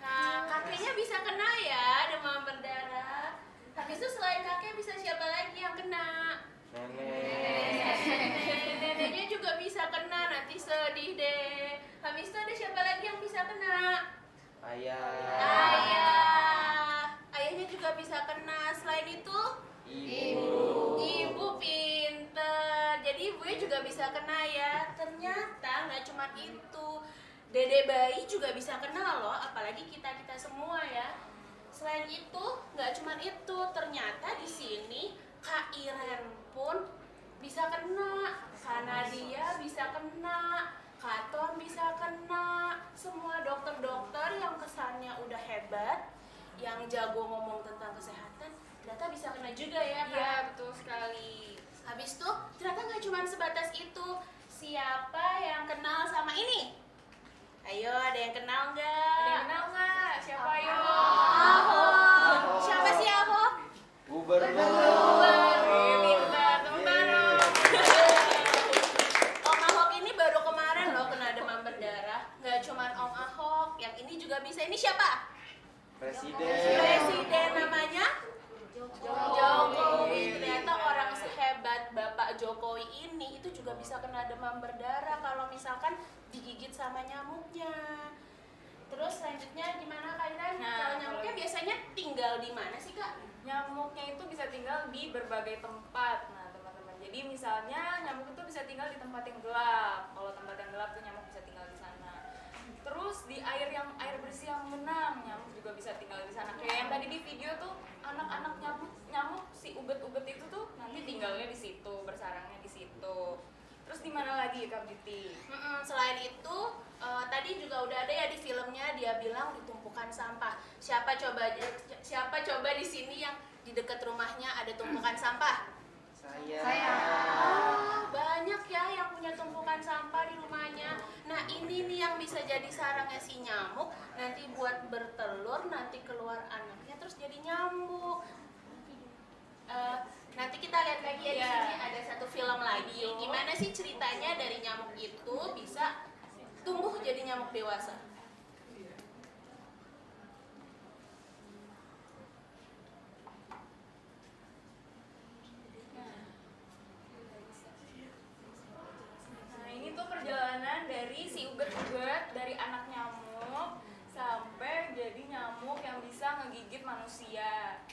Nah, kakeknya bisa kena ya demam berdarah. Habis itu selain kakek bisa siapa lagi yang kena? Neneknya juga bisa kena, nanti sedih deh. Habis itu ada siapa lagi yang bisa kena? Ayahnya juga bisa kena. Selain itu ibu pinter, jadi ibunya juga bisa kena ya. Ternyata nggak cuma itu, dede bayi juga bisa kena loh, apalagi kita semua ya. Selain itu nggak cuma itu, ternyata di sini Kak Iren pun bisa kena, karena dia bisa kena, Kak Tom bisa kena. Semua dokter-dokter yang kesannya udah hebat, yang jago ngomong tentang kesehatan, ternyata bisa kena juga ya Kak? Iya, betul sekali. Habis itu ternyata nggak cuma sebatas itu. Siapa yang kenal sama ini? Ayo, ada yang kenal nggak? Ada yang kenal nggak? Siapa ayo? Ahok. Siapa sih Ahok? Gubernur. Pintar, teman-teman dong. Om Ahok ini baru kemarin loh kena demam berdarah. Nggak cuma Om Ahok, yang ini juga bisa. Ini siapa? Presiden namanya? Jokowi. Ternyata orang sehebat Bapak Jokowi ini itu juga bisa kena demam berdarah kalau misalkan digigit sama nyamuknya. Terus selanjutnya gimana Kak Iren? Nah, Kalau nyamuknya biasanya tinggal di mana sih Kak? Nyamuknya itu bisa tinggal di berbagai tempat. Nah, teman-teman. Jadi misalnya nyamuk itu bisa tinggal di tempat yang gelap. Kalau tempat yang gelap tuh nyamuk bisa tinggal di sana. Terus di air bersih yang menang, nyamuk juga bisa tinggal di sana. Kayak yang tadi di video tuh, anak-anak nyamuk si ubet-ubet itu tuh nanti tinggalnya di situ, bersarangnya di situ. Terus di mana lagi Kak Biti? Selain itu tadi juga udah ada ya di filmnya, dia bilang di tumpukan sampah. Siapa coba di sini yang di dekat rumahnya ada tumpukan sampah? Saya. Banyak ya yang punya tumpukan sampah di rumahnya. Nah ini nih yang bisa jadi sarangnya si nyamuk. Nanti buat bertelur, nanti keluar anaknya terus jadi nyamuk. Nanti kita lihat lagi ya di sini ada satu film lagi. Gimana sih ceritanya dari nyamuk itu bisa tumbuh jadi nyamuk dewasa? Nah, ini tuh perjalanan dari si ubet-ubet dari anak nyamuk sampai jadi nyamuk yang bisa ngegigit manusia.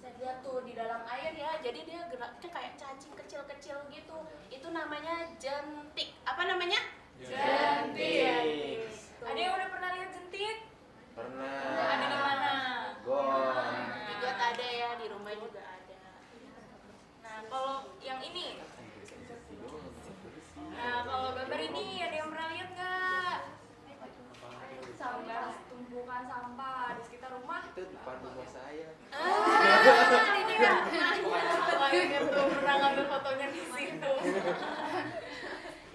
Bisa dilihat tuh di dalam air ya, jadi dia geraknya kayak cacing kecil-kecil gitu. Itu namanya jentik. Apa namanya? Jentik. Ada yang udah pernah lihat jentik? Pernah. Ada di mana? Di got ada ya, di rumah juga ada. Nah, kalau yang ini. Nah, kalau gambar ini ada yang pernah lihat nggak? Sampah, tumpukan sampah di sekitar rumah. Itu depan rumah saya. Ini ya. Makanya tuh pernah ngambil fotonya di situ.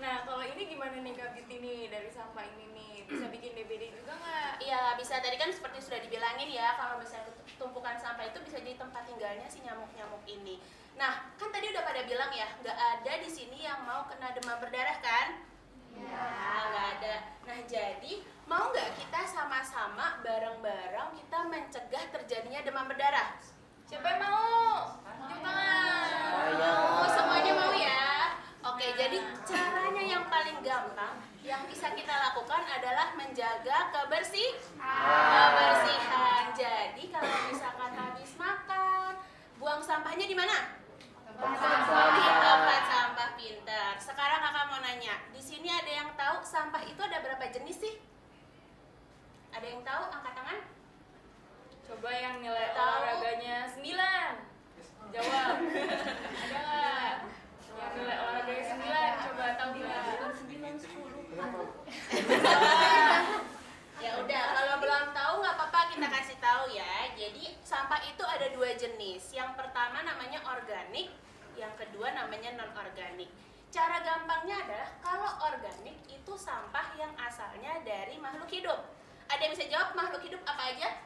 Nah, kalau ini gimana nih Kak Biti nih dari sampah ini nih? Bisa bikin DBD juga nggak? Iya bisa, tadi kan seperti sudah dibilangin ya, kalau misalnya tumpukan sampah itu bisa jadi tempat tinggalnya si nyamuk-nyamuk ini. Nah kan tadi udah pada bilang ya, nggak ada di sini yang mau kena demam berdarah kan? Nah, nggak ada. Nah jadi mau nggak kita sama-sama bareng-bareng kita mencegah terjadinya demam berdarah? Siapa yang mau? Tunjuk tangan. Mau, semuanya mau ya? Oke, jadi caranya yang paling gampang yang bisa kita lakukan adalah menjaga kebersihan. Jadi kalau misalkan habis makan, buang sampahnya di mana? Di tempat sampah pintar. Sekarang kakak mau nanya, di sini ada yang tahu sampah itu ada berapa jenis sih? Ada yang tahu? Angkat tangan. Coba yang nilai Tahu. olahraganya 9. Jawab. Ada nggak? Yang nilai olahraganya 9, coba tahu nggak? Ya udah, kalau belum tahu nggak apa-apa, kita kasih tahu ya. Jadi sampah itu ada 2 jenis. Yang pertama namanya organik, yang kedua namanya non organik. Cara gampangnya adalah kalau organik itu sampah yang asalnya dari makhluk hidup. Ada yang bisa jawab makhluk hidup apa aja?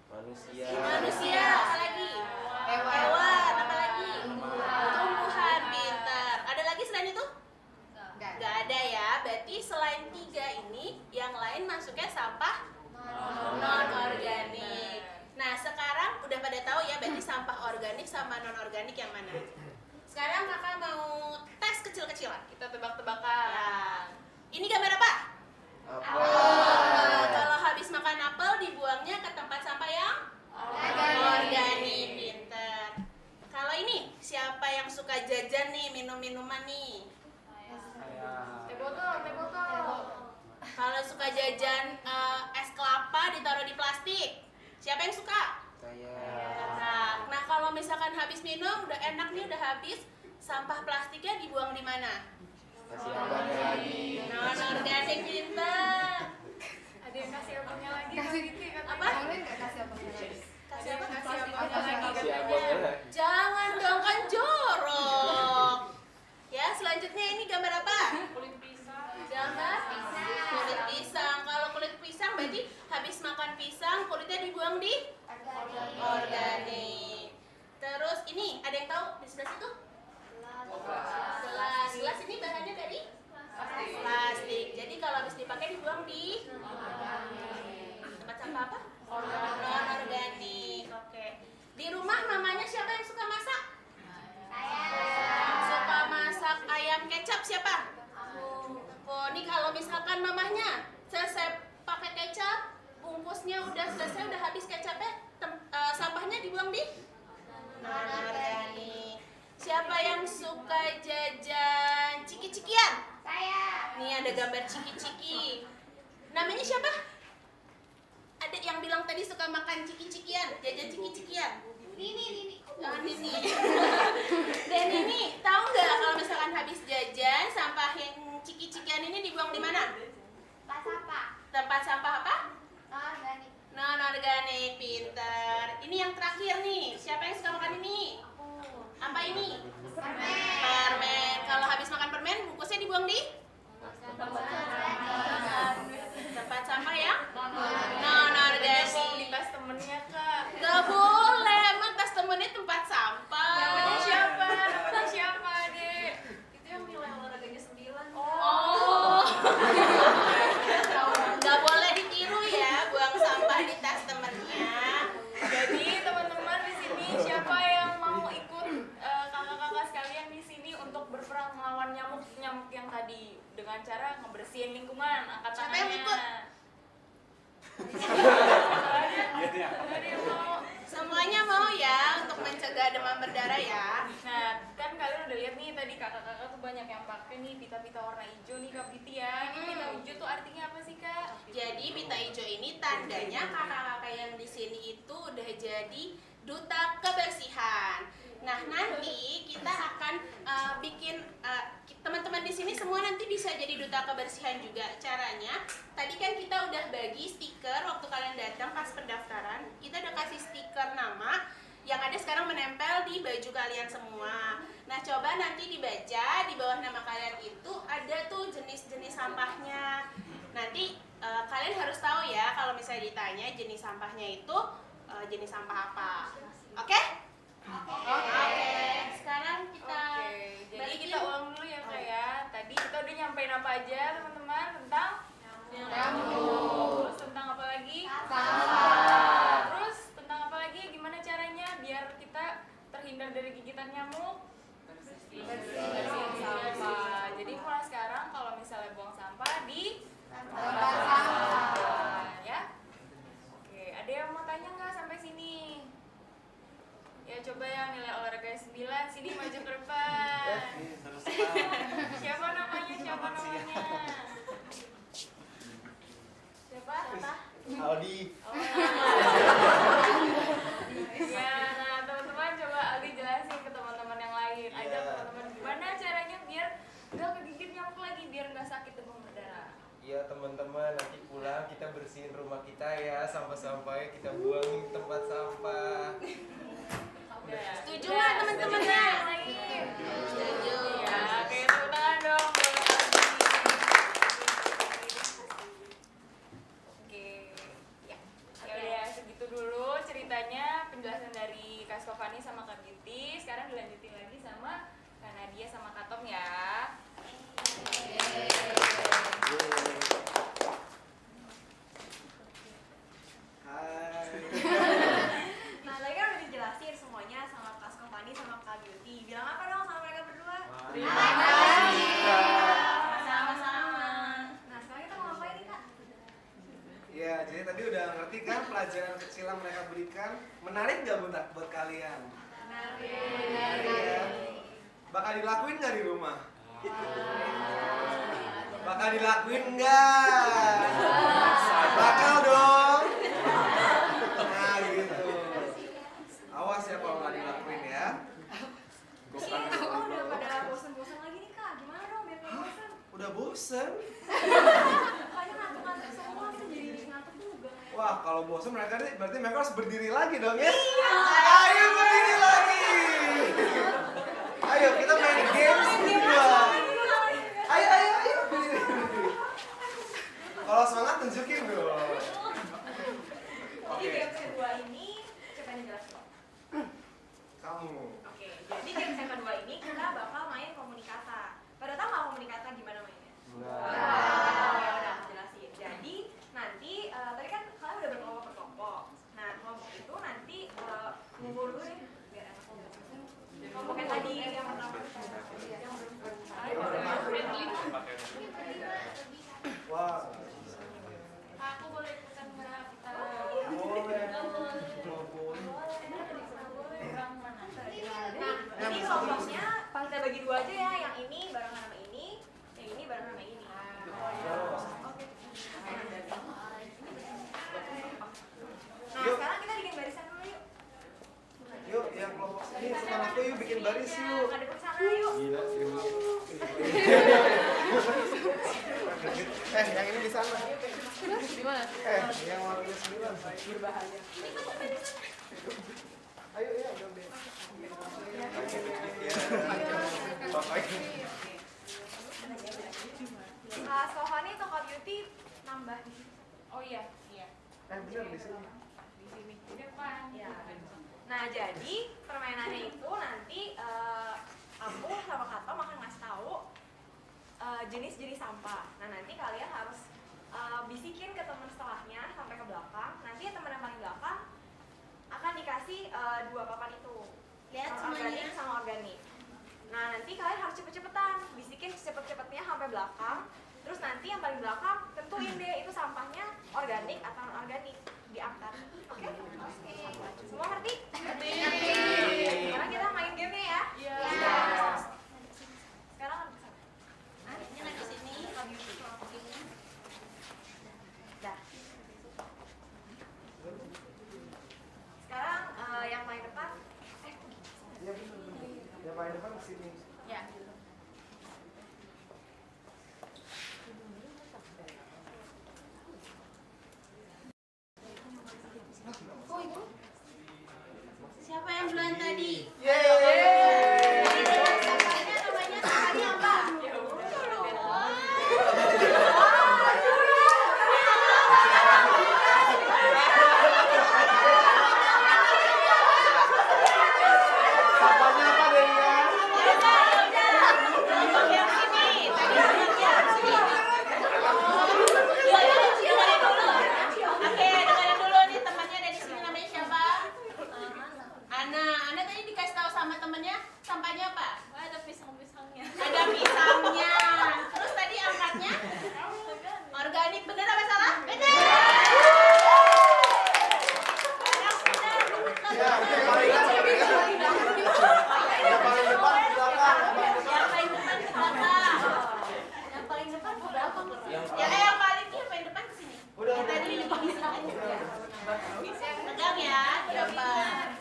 Manusia. Manusia, apa lagi? Hewan, apa lagi? Tumbuhan, pintar. Ada lagi selain itu? Gak ada ya. Berarti selain 3 ini, yang lain masuknya sampah non organik. Nah sekarang udah pada tahu ya, berarti sampah organik sama non organik yang mana? Sekarang kakak mau tes kecil-kecilan. Kita tebak-tebakan. Ya. Ini gambar apa? Apel. Kalau habis makan apel dibuangnya ke tempat sampah yang organik, pinter. Kalau ini siapa yang suka jajan nih, minum-minuman nih? Teh botol. Kalau suka jajan es kelapa ditaruh di plastik, siapa yang suka? Saya. Nah kalau misalkan habis minum udah enak nih, udah habis, sampah plastiknya dibuang di mana? Kasih abangnya lagi. Non organik, pinter. Ada yang kasih abangnya lagi. Apa? Boleh nggak kasih apa lagi? Kasih apa? Kasih abangnya lagi Kasih katanya. abangnya lagi. Jangan dong, kan jorok. Ya, selanjutnya ini gambar apa? Kulit pisang. Gambar kulit pisang. Kalau kulit pisang berarti habis makan pisang kulitnya dibuang di organik. Terus ini ada yang tahu di sebelah situ? Gelas. Gelas ini bahannya dari plastik. Jadi kalau habis dipakai dibuang di tempat sampah apa? Non organik. Oke. Di rumah mamanya siapa yang suka masak? Suka masak ayam kecap siapa? Oh, ini kalau misalkan mamahnya selesai pakai kecap, bungkusnya udah selesai, udah habis kecapnya, sampahnya dibuang di non organik. Siapa yang suka jajan ciki-cikian? Saya. Nih ada gambar ciki-ciki. Namanya siapa? Ada yang bilang tadi suka makan ciki-cikian, jajan ciki-cikian. Nini. Dan ini tahu nggak kalau misalkan habis jajan sampah yang ciki-cikian ini dibuang di mana? Tempat sampah. Tempat sampah apa? Non-organik. Non-organik, pinter. Ini yang terakhir nih. Siapa yang suka makan ini? Apa ini? Permen. Kalau habis makan permen, bungkusnya dibuang di tempat sampah ya? Non-organik. Di tas temennya, Kak. Gak boleh, emang tas temennya tempat sampah. Namanya siapa? Namanya siapa, Dek? Itu yang nilai olahraganya 9. Oh. Gak boleh ditiru ya, buang sampah di tas temennya. Jadi teman-teman di sini siapa yang mau ikut kakak-kakak sekalian di sini untuk berperang melawan nyamuk yang tadi dengan cara ngebersihin lingkungan? Angkat Siapa tangannya. yang ikut? Ada yang mau. Semuanya mau ya untuk mencegah demam berdarah ya. Nah, kan kalian udah lihat nih tadi kakak-kakak tuh banyak yang pakai nih pita-pita warna hijau nih Kak Biti ya. Ini pita hijau tuh artinya apa sih, Kak? Jadi pita hijau ini tandanya kakak-kakak yang di sini itu udah jadi duta kebersihan. Nah nanti kita akan bikin teman-teman di sini semua nanti bisa jadi duta kebersihan juga. Caranya tadi kan kita udah bagi stiker waktu kalian datang pas pendaftaran. Kita udah kasih stiker nama yang ada sekarang menempel di baju kalian semua. Nah coba nanti dibaca di bawah nama kalian itu ada tuh jenis-jenis sampahnya. Nanti kalian harus tahu ya kalau misalnya ditanya jenis sampahnya itu jenis sampah apa. Oke? Oke. Sekarang kita Jadi kita ulang dulu ya Kak ya. Tadi kita udah nyampein apa aja teman-teman tentang nyamuk. Terus tentang apa lagi? Sampah. Terus tentang apa lagi? Gimana caranya biar kita terhindar dari gigitan nyamuk? Bersihin sampah. Jadi mulai sekarang kalau misalnya buang sampah di tempat sampah ya. Oke, ada yang mau tanya nggak sampai sini? Ya coba yang nilai olahraga 9 sini maju ke depan. teman-teman nanti pulang kita bersihin rumah kita ya, sampah-sampahnya kita buang di tempat sampah. Setuju nggak teman-teman ya? Setuju. Ya, oke, tepuk tangan dong buat Aldi. Oke, ya. Ya udah segitu dulu ceritanya, penjelasan dari Kak Sofani sama Kak Beauty. Sekarang dilanjutin lagi sama Kak Nadia sama Kak Tom ya. Nah, tadi kan udah dijelasin semuanya sama Kak Sofani sama Kak Beauty. Bilang apa dong sama mereka berdua? Terima kasih. Sama-sama. Nah, sekarang kita mau ngapain nih, Kak? Ya, jadi tadi udah ngerti kan pelajaran kecil yang mereka berikan. Menarik nggak buat kalian? Menarik ya. Bakal dilakuin nggak di rumah? Bakal dilakuin nggak? Bakal dong. Nah gitu. Awas ya kalau nggak dilakuin ya. Aku udah pada bosan-bosan lagi nih, Kak. Gimana dong biar nggak bosan? Udah bosen? Makanya ngantuk-ngantuk semua, kita jadi ngantuk juga. Wah, kalau bosen mereka berarti mereka harus berdiri lagi dong ya? Iya. Ayo berdiri lagi. Ayo kita main games berdua. Ayo berdiri. Kalau semangat tunjukin dong. Jadi games kedua ini siapa yang jelasin? Kamu. Oke, jadi games yang kedua ini kita bakal main komunikata. Pada tahu nggak komunikata gimana mainnya? Ya udah, aku jelasin. Jadi nanti tadi kan kalian udah berkelompok. Nah, kelompok itu nanti ngumpul dulu deh biar enak ngomong. Kelompok yang tadi yang pertama. Wah. Aku boleh ikutan nggak? Kita Nah, ini kelompoknya kita bagi dua aja ya. Yang ini barengan sama ini, yang ini barengan sama ini. Nah, sekarang kita bikin barisan dulu yuk. Yuk, yang kelompok sini sama aku yuk bikin baris yuk. Ada di sana yuk. Gila, yang ini di sana. Di mana? Yang warna 9. Berbahaya. Ayo ya, udah deh. Kak Sofani atau Kak Beauty nambah di sini. Oh iya. Bener di sini. Di sini. Di depan. Ya. Nah, jadi permainannya itu nanti aku sama Kak Tom akan ngasih tahu jenis-jenis sampah. Nah, nanti kalian harus bisikin ke teman setelahnya sampai ke belakang. Nanti teman yang paling belakang akan dikasih dua papan itu. Lihat Organik semuanya. sama organik. Nah, nanti kalian harus cepet-cepetan bisikin cepet-cepetnya sampai belakang. Terus nanti yang paling belakang tentuin deh itu sampahnya organik atau non organik, diangkat. Oke? Semua ngerti? Ngerti. Sekarang kita main gamenya ya. Iya. Sekarang kan bisa. Ini lagi sini. Dah. Sekarang yang main depan. Iya, yang paling depan ke sini. Ya. Siapa yang duluan tadi? Yeay. Sampahnya namanya sampahnya apa? Sampahnya apa deh ya? Yang sini. Tadi sini. Dengerin dulu. Oke, dengerin dulu nih temannya ada di sini namanya siapa? Ana tadi dikasih tahu sama temennya sampahnya apa? Ada pisang-pisangnya. Ada pisangnya. Terus tadi angkatnya? Organik, bener apa salah? Bener. Ya, yang paling depan ke belakang. Yang paling depan ke belakang. Yang paling depan ke belakang. Yang paling depan ke sini. Udah. Yang tadi di pisang. Pegang ya, dapat.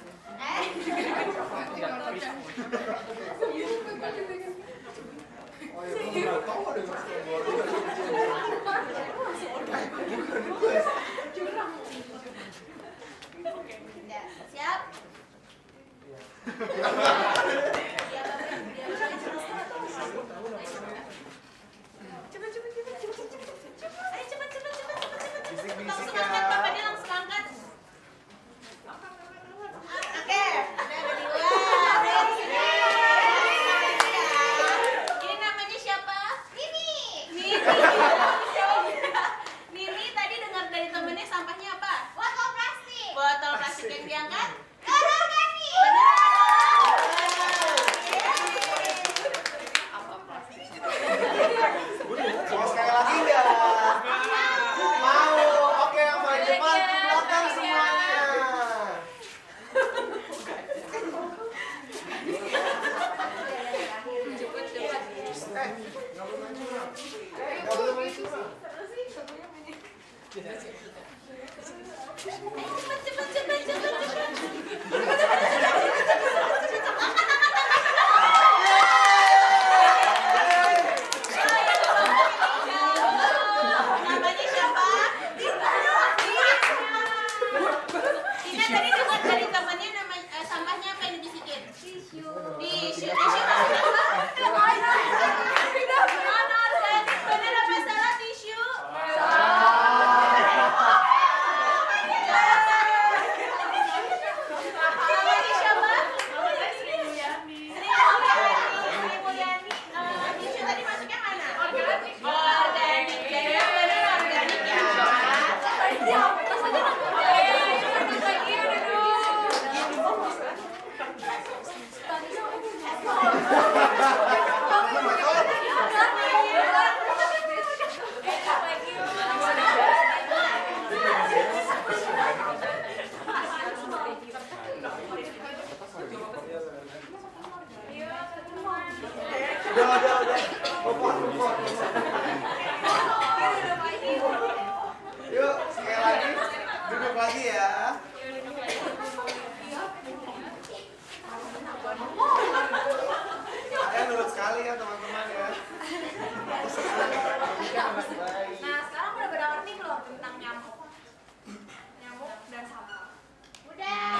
Oh iya, belum tahu ada yang Nggak boleh main curang. Nggak boleh main curang. Namanya siapa? Tina tadi dengar dari temannya nama sampahnya apa yang dibisikin? Tisu. Tisu maksudnya apa? Benar apa salah tisu? Namanya siapa? Sri Mulyani. Tisu tadi masuknya mana? Organik. Jadi yang benar organik ya. Udah. Move on. Yuk, sekali lagi. Duduk lagi ya. Kalian nurut sekali ya teman-teman ya. Nah, sekarang udah pada ngerti belum tentang nyamuk? Nyamuk dan sampah. Udah.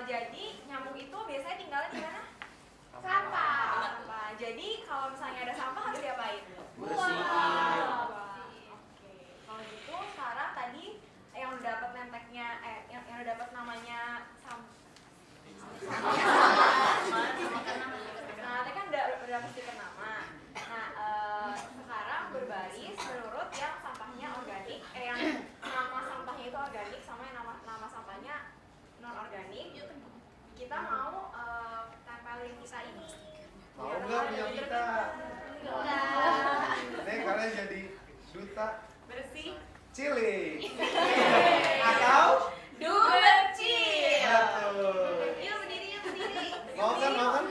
Jadi nyamuk itu biasanya tinggalnya di mana? Sampah. Jadi kalau misalnya ada sampah harus diapain? Bersihin. Oke. Kalau gitu sekarang tadi yang udah dapat nenteknya, yang udah dapat namanya Nah, tadi kan udah dapat stiker nama. Nah, sekarang berbaris menurut yang sampahnya organik, yang nama sampahnya itu organik sama yang nama sampahnya non organik. Kita mau tempelin kita ini. Mau nggak punya kita? Nih kalian jadi duta Bersih. Cili atau Dubercil. Betul. Yuk berdiri. Mau kan?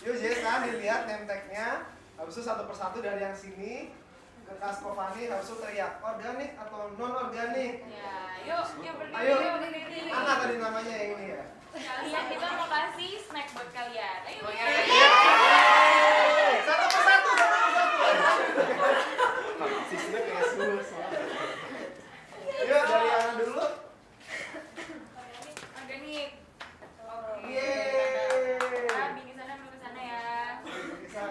Yuk Jess kan dilihat name-tag-nya. Habis itu satu persatu dari yang sini ke Kaskovani habis itu teriak organik atau non organik. Ya, yuk berdiri. Ayo. Berdiri. Mana tadi namanya yang ini ya? Kalian kita mau kasih snack buat kalian. Ayo. Satu persatu. Sisnya kayak sus. Yuk dari yang dulu. Organik. Oke. Yeay. Bing ke sana, belum ke sana ya. Bisa.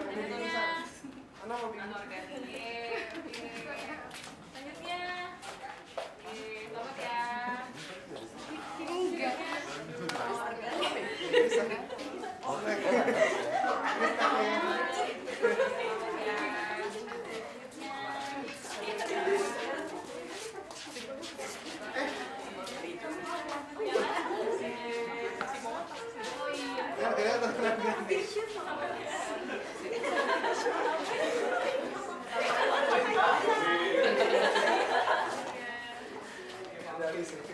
Mana mau bikin organik. Selanjutnya. Oke, selamat ya. Enggak.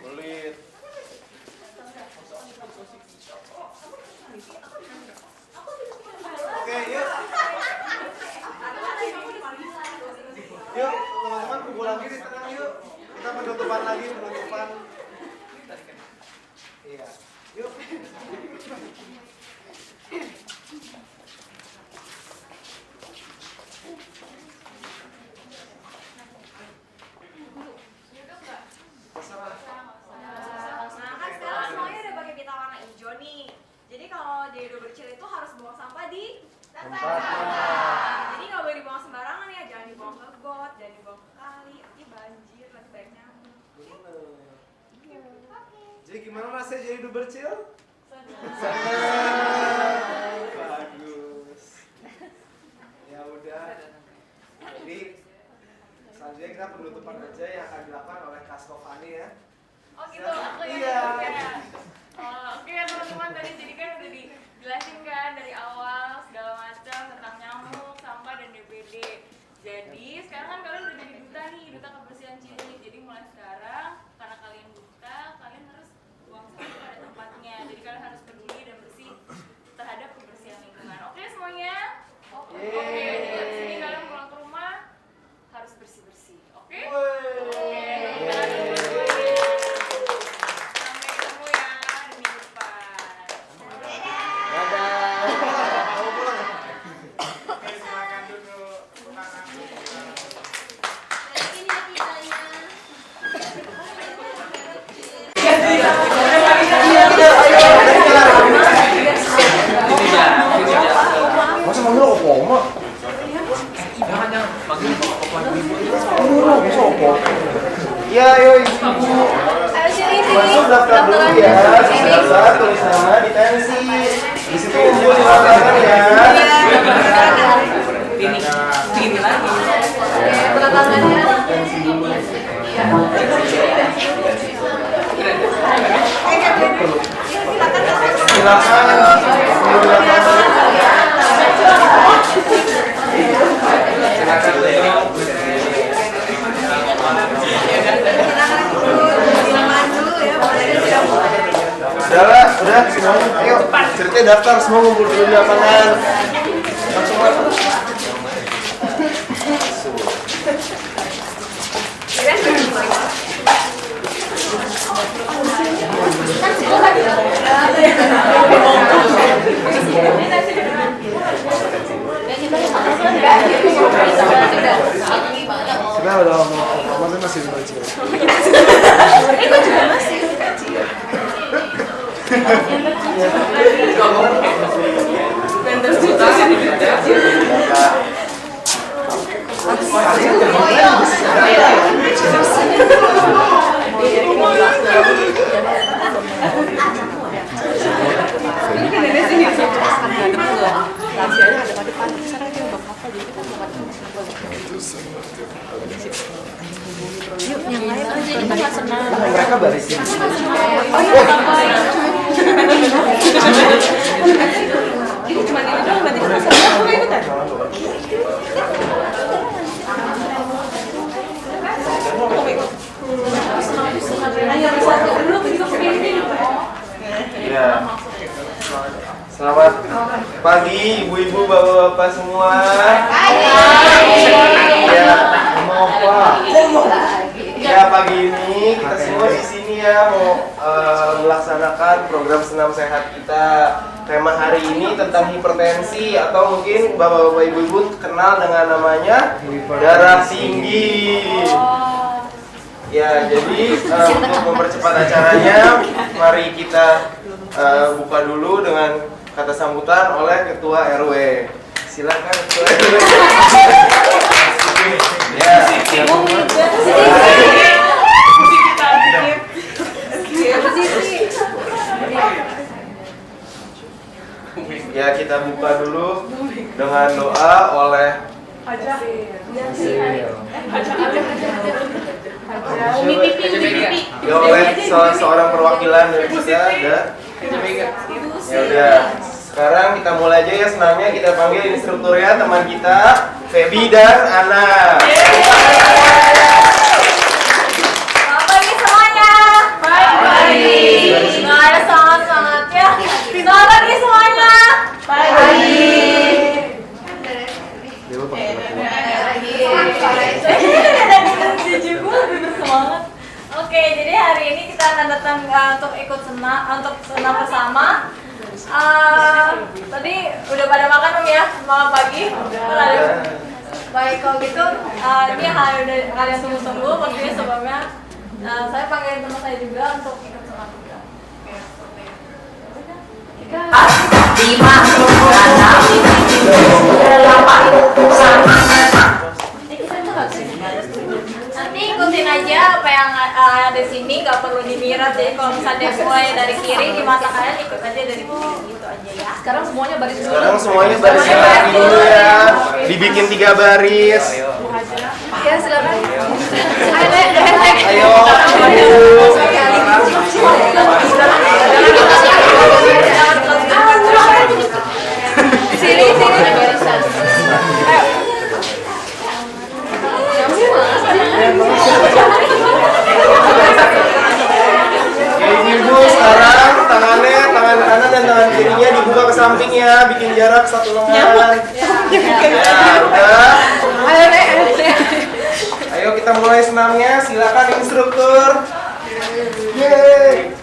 Belit. Oke, yuk. Yuk, teman-teman kumpul lagi di tengah yuk. Kita penutupan lagi, penutupan. Iya. Yuk. Nah, kan sekarang semuanya udah pakai pita warna hijau nih. Jadi kalau jadi Dubercil itu harus buang sampah di tempat sampah. Jadi nggak boleh dibuang sembarangan ya, jangan dibuang ke got, jangan dibuang ke kali, nanti banjir, nanti banyak nyamuk. Jadi gimana rasanya jadi Dubercil? Senang. Bagus. Ya udah. Jadi selanjutnya kita penutupan aja yang akan dilakukan oleh Kaskovani ya. Oh gitu, aku ya. Iya. Oke teman-teman, tadi jadi kan udah dijelasin kan dari awal segala macam tentang nyamuk, sampah dan DBD. Jadi sekarang kan kalian udah jadi duta nih, duta kebersihan Cilik. Jadi mulai sekarang karena kalian duta, kalian harus buang sampah pada tempatnya. Jadi kalian harus peduli dan bersih terhadap kebersihan lingkungan. Oke semuanya? Oke, jadi abis ini kalian pulang ke rumah harus bersih-bersih, oke? Sampai ketemu ya di minggu depan. Masa manggil opo, Mak? Jangan manggil opo ibu. Masa opo? Iya, ayo ibu. Masuk daftar dulu ya. Daftar tulisannya di tensi. Di situ ibu dilaporkan ya. Ini lagi. Tensi dulu. Udah semuanya, ayo ceritanya daftar semua ngumpul dulu di lapangan. Langsung masuk. Sudah udah mau masih di baju. Itu juga masih. Mereka barisin. Ya. Selamat pagi ibu-ibu, bapak-bapak semua. Ya, mau apa? Ya, pagi ini kita semua di sini ya mau melaksanakan program senam sehat kita. Tema hari ini tentang hipertensi atau mungkin bapak-bapak ibu-ibu kenal dengan namanya darah tinggi. Ya, jadi untuk mempercepat acaranya, mari kita buka dulu dengan kata sambutan oleh Ketua RW. Silakan Ketua RW. Ya, ya kita buka dulu dengan doa oleh ya oleh seorang perwakilan dari kita ada. Ya udah, sekarang kita mulai aja ya senamnya. Kita panggil instrukturnya teman kita Feby dan Ana. Selamat pagi semuanya. Pagi. Nggak ada semangat-semangatnya. Selamat pagi semuanya. Pagi. Oke, jadi hari ini kita akan datang untuk ikut senam bersama. Tadi udah pada makan belum ya? Selamat pagi. Baik, kalau gitu ini hal yang udah kalian tunggu-tunggu. Pastinya sebelumnya saya panggilin teman saya juga untuk ikut senam juga. Nanti ikutin aja apa yang ada di sini, gak perlu dimirat. Jadi kalau misalnya mulai dari kiri di mata kalian ikut aja dari kiri gitu aja ya. Sekarang semuanya baris dulu. Sekarang semuanya baris rapi dulu ya. Dibikin 3 baris. Ya silakan. Ayo. Sini. Ya ibu sekarang tangan kanan dan tangan kirinya dibuka ke samping ya, bikin jarak 1 lengan. senamnya, silakan instruktur. Yeay.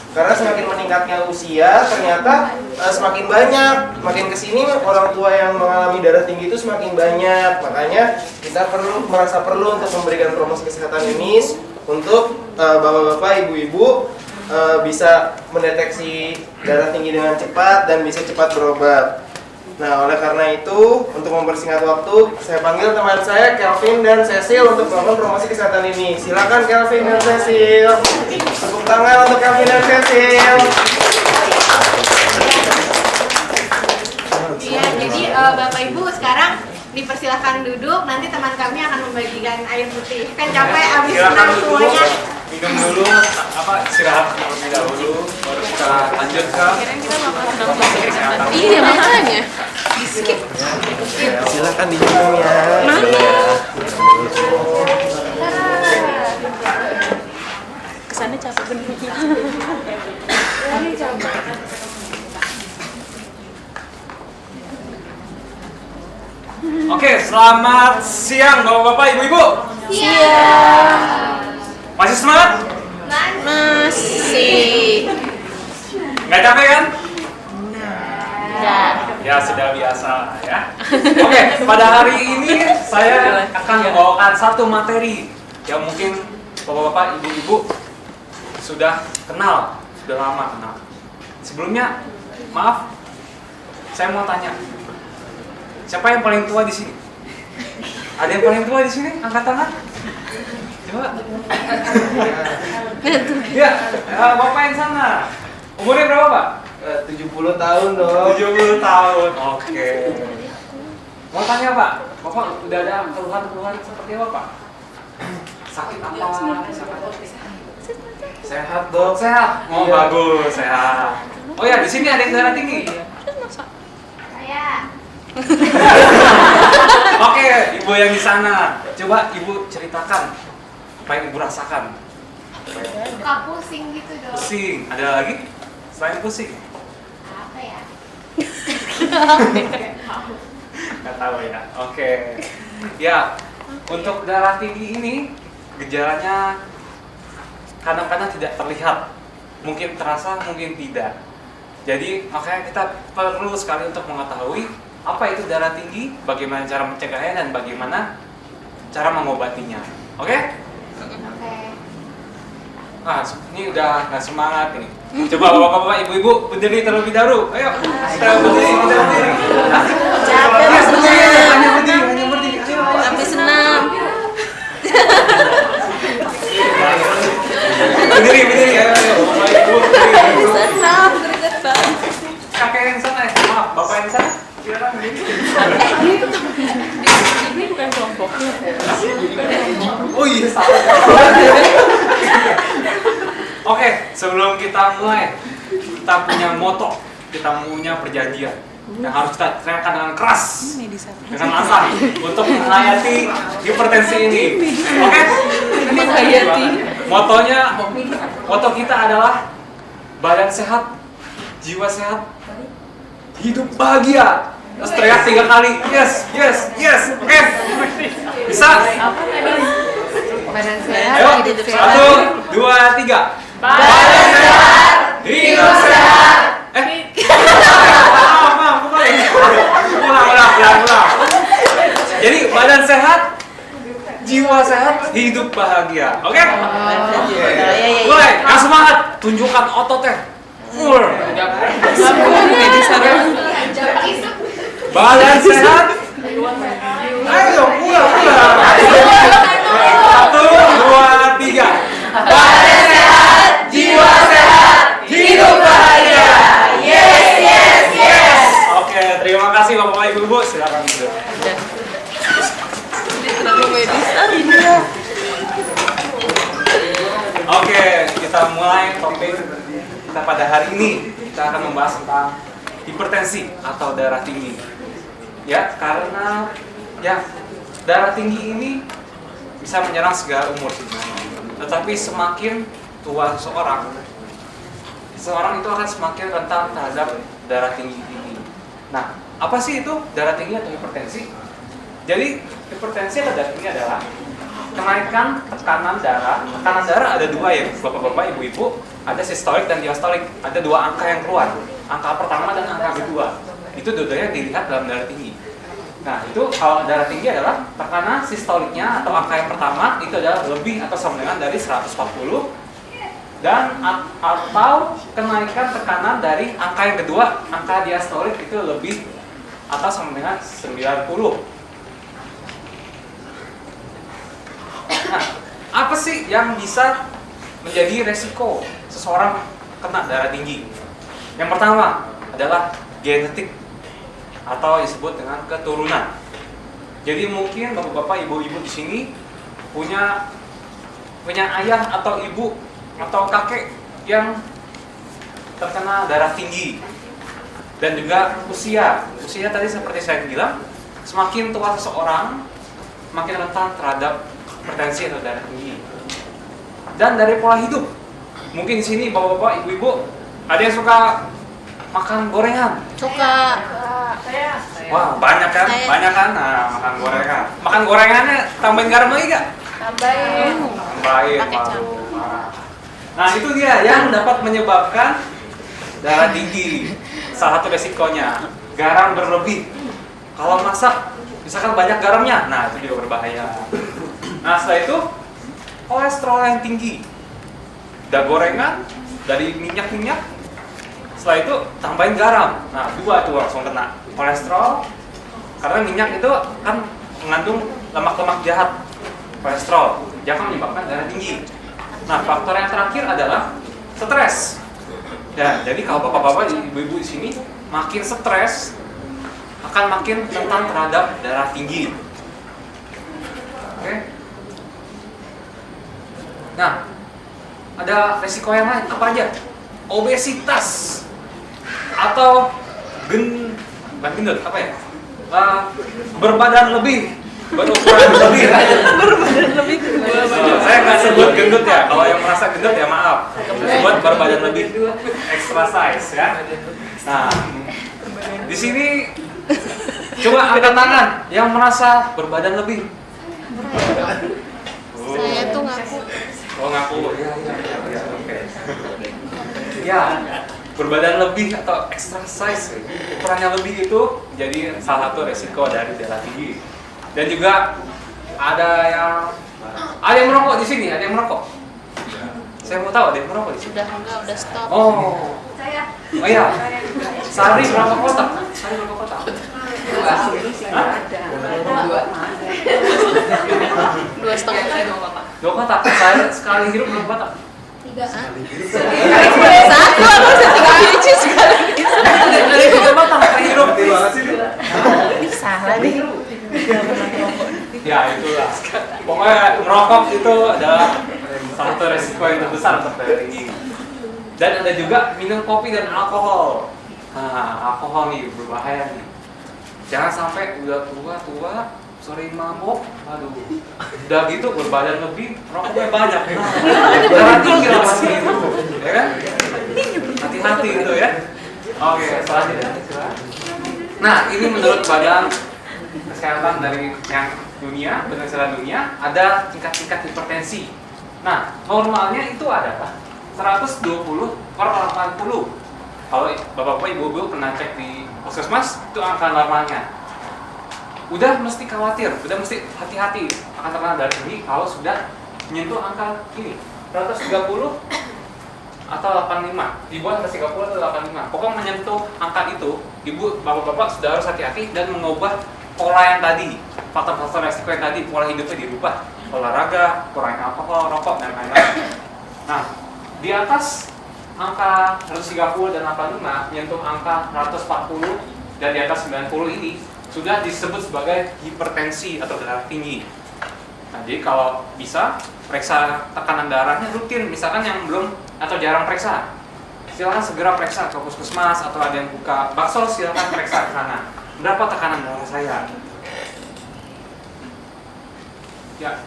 Karena semakin meningkatnya usia, ternyata semakin banyak. Makin kesini orang tua yang mengalami darah tinggi itu semakin banyak. Makanya kita merasa perlu untuk memberikan promosi kesehatan ini untuk bapak-bapak, ibu-ibu bisa mendeteksi darah tinggi dengan cepat dan bisa cepat berobat. Nah, oleh karena itu, untuk mempersingkat waktu, saya panggil teman saya, Kelvin dan Cecil, untuk melakukan promosi kesehatan ini. Silakan Kelvin dan Cecil. Tepuk tangan untuk Kelvin dan Cecil. Iya, jadi Bapak Ibu sekarang dipersilahkan duduk. Nanti teman kami akan membagikan air putih. Kan capek abis senam semuanya. Minum dulu, istirahat terlebih dahulu, baru kita lanjut ke promosi kesehatan. Iya, makanya. Silakan diminum ya. Kesannya capek bener. Oke, selamat siang bapak-bapak, ibu-ibu. Siang. Masih semangat? Masih. Nggak capek kan? Enggak. Ya sudah biasa ya. Oke, pada hari ini saya akan membawakan satu materi yang mungkin bapak-bapak, ibu-ibu sudah kenal, sudah lama kenal. Sebelumnya, maaf, saya mau tanya, siapa yang paling tua di sini? Ada yang paling tua di sini? Angkat tangan. Coba. Ya, bapak yang sana. Umurnya berapa, Pak? 70 tahun dong. 70 tahun. Oke. Mau tanya, Pak, Bapak udah ada keluhan-keluhan seperti apa, Pak? Sakit apa? Sehat dong. Sehat. Oh, bagus, sehat. Oh ya, di sini ada yang darah tinggi. Saya. Oke, ibu yang di sana, coba ibu ceritakan apa yang ibu rasakan. Suka pusing gitu dong. Pusing. Ada lagi selain pusing? Apa ya? Nggak tahu ya. Oke. Ya, untuk darah tinggi ini gejalanya kadang-kadang tidak terlihat, mungkin terasa, mungkin tidak. Jadi makanya kita perlu sekali untuk mengetahui apa itu darah tinggi, bagaimana cara mencegahnya dan bagaimana cara mengobatinya. Oke? Oke. Nah, ini udah nggak semangat nih. Coba bapak-bapak, ibu-ibu berdiri terlebih dahulu. Ayo, kita berdiri, kita berdiri. Capek mas senam. Hanya berdiri. Capek senam. Berdiri, ayo. Bapak, ibu, berdiri. Senam, greget banget. Kakek yang sana, maaf, bapak yang sana. Silakan berdiri. Ini bukan kelompoknya. Oh iya, salah. sebelum kita mulai, kita punya moto, kita punya perjanjian yang harus kita teriakkan dengan keras, dengan lantang untuk menghayati hipertensi ini. Oke? Moto kita adalah badan sehat, jiwa sehat, hidup bahagia. Terus teriak 3 kali. Yes, yes, yes. Oke? Bisa? Badan sehat, Ayo, hidup sehat. 1, 2, 3. Badan sehat, hidup sehat. Maaf, ulang. Jadi badan sehat, jiwa sehat, hidup bahagia. Oke? Mulai, yang semangat, tunjukkan ototnya. Badan sehat. Ayo, pulang. 1, 2, 3. Badan sehat, jiwa sehat, hidup bahagia. Yes. Oke, terima kasih Bapak Ibu. Silakan duduk. Oke, kita mulai topik kita pada hari ini. Kita akan membahas tentang hipertensi atau darah tinggi. Ya, karena darah tinggi ini bisa menyerang segala umur sebenarnya. Tetapi semakin tua seseorang itu akan semakin rentan terhadap darah tinggi ini. Nah, apa sih itu darah tinggi atau hipertensi? Jadi, hipertensi atau darah tinggi adalah kenaikan tekanan darah. Tekanan darah ada 2 ya, bapak-bapak, ibu-ibu. Ada sistolik dan diastolik. Ada 2 angka yang keluar. Angka pertama dan angka kedua. Itu dua-duanya dilihat dalam darah tinggi. Nah, itu kalau darah tinggi adalah tekanan sistoliknya atau angka yang pertama itu adalah lebih atau sama dengan dari 140 dan atau kenaikan tekanan dari angka yang kedua, angka diastolik itu lebih atau sama dengan 90. Nah, apa sih yang bisa menjadi resiko seseorang kena darah tinggi? Yang pertama adalah genetik atau disebut dengan keturunan. Jadi mungkin bapak-bapak, ibu-ibu di sini punya ayah atau ibu atau kakek yang terkena darah tinggi. Dan juga usia tadi seperti saya bilang, semakin tua seseorang makin rentan terhadap hipertensi atau darah tinggi. Dan dari pola hidup, mungkin di sini bapak-bapak, ibu-ibu ada yang suka makan gorengan. Suka. Wah, banyak kan? Banyak kan? Nah, makan gorengan. Makan gorengannya tambahin garam lagi gak? Tambahin. Nah, itu dia yang dapat menyebabkan darah tinggi. Salah satu resikonya, garam berlebih. Kalau masak, misalkan banyak garamnya, nah itu juga berbahaya. Nah, setelah itu, kolesterol yang tinggi. Udah gorengan, dari minyak-minyak, setelah itu tambahin garam. Nah, 2 tuh langsung kena. Kolesterol, karena minyak itu kan mengandung lemak-lemak jahat. Kolesterol, jangan menyebabkan darah tinggi. Nah, faktor yang terakhir adalah stres. Ya, jadi kalau bapak-bapak, ibu-ibu di sini makin stres akan makin rentan terhadap darah tinggi. Oke. Nah, ada resiko yang lain apa aja? Obesitas atau bukan gendut, apa ya? Berbadan lebih, berukuran lebih. Berbadan lebih. Saya nggak sebut gendut ya. Kalau yang merasa gendut ya maaf. Sebut berbadan lebih, extra size ya. Nah, di sini coba angkat tangan yang merasa berbadan lebih. Saya tuh ngaku. Oh, ngaku. Ya, oke. Ya, berbadan lebih atau extra size, ukurannya lebih itu jadi salah satu resiko dari darah tinggi. Dan juga ada yang merokok di sini, ada yang merokok. Saya mau tahu ada yang merokok di sini. Udah enggak, udah stop. Oh. Saya. Oh iya. Sehari berapa kotak? Sehari berapa kotak? 2,5 kotak. 2 kotak. Sekali hidup berapa kotak? 3. Satu, aku bisa 3 biji sekali. Dari 3 kotak sekali hidup. Ini salah nih. Ya itulah. Pokoknya merokok itu adalah salah satu resiko yang terbesar untuk darah tinggi. Dan ada juga minum kopi dan alkohol. Nah, alkohol nih berbahaya nih. Jangan sampai udah tua sering mabok, aduh, udah gitu berbadan lebih, rokoknya banyak. Darah tinggi lah pasti itu, ya kan? Hati-hati itu ya. Oke, selanjutnya. Nah, ini menurut Badan Kesehatan dari yang dunia, Badan Kesehatan Dunia, ada tingkat-tingkat hipertensi. Nah, normalnya itu ada 120/80. Kalau bapak-bapak, ibu-ibu pernah cek di puskesmas, itu angka normalnya. Udah mesti khawatir, udah mesti hati-hati akan tekanan darah tinggi kalau sudah menyentuh angka ini 130 atau 85, dibuat 130 atau 85. Pokoknya menyentuh angka itu, ibu, bapak-bapak sudah harus hati-hati dan mengubah pola yang tadi, faktor-faktor resiko yang tadi, pola hidupnya dirubah, olahraga, kurangi alkohol, rokok dan lain-lain. Nah, di atas angka 130 dan 85 menyentuh angka 140 dan di atas 90 ini sudah disebut sebagai hipertensi atau darah tinggi. Nah, jadi kalau bisa periksa tekanan darahnya rutin, misalkan yang belum atau jarang periksa, silakan segera periksa ke puskesmas atau ada yang buka bakso, silakan periksa ke sana. Berapa tekanan darah saya? Ya.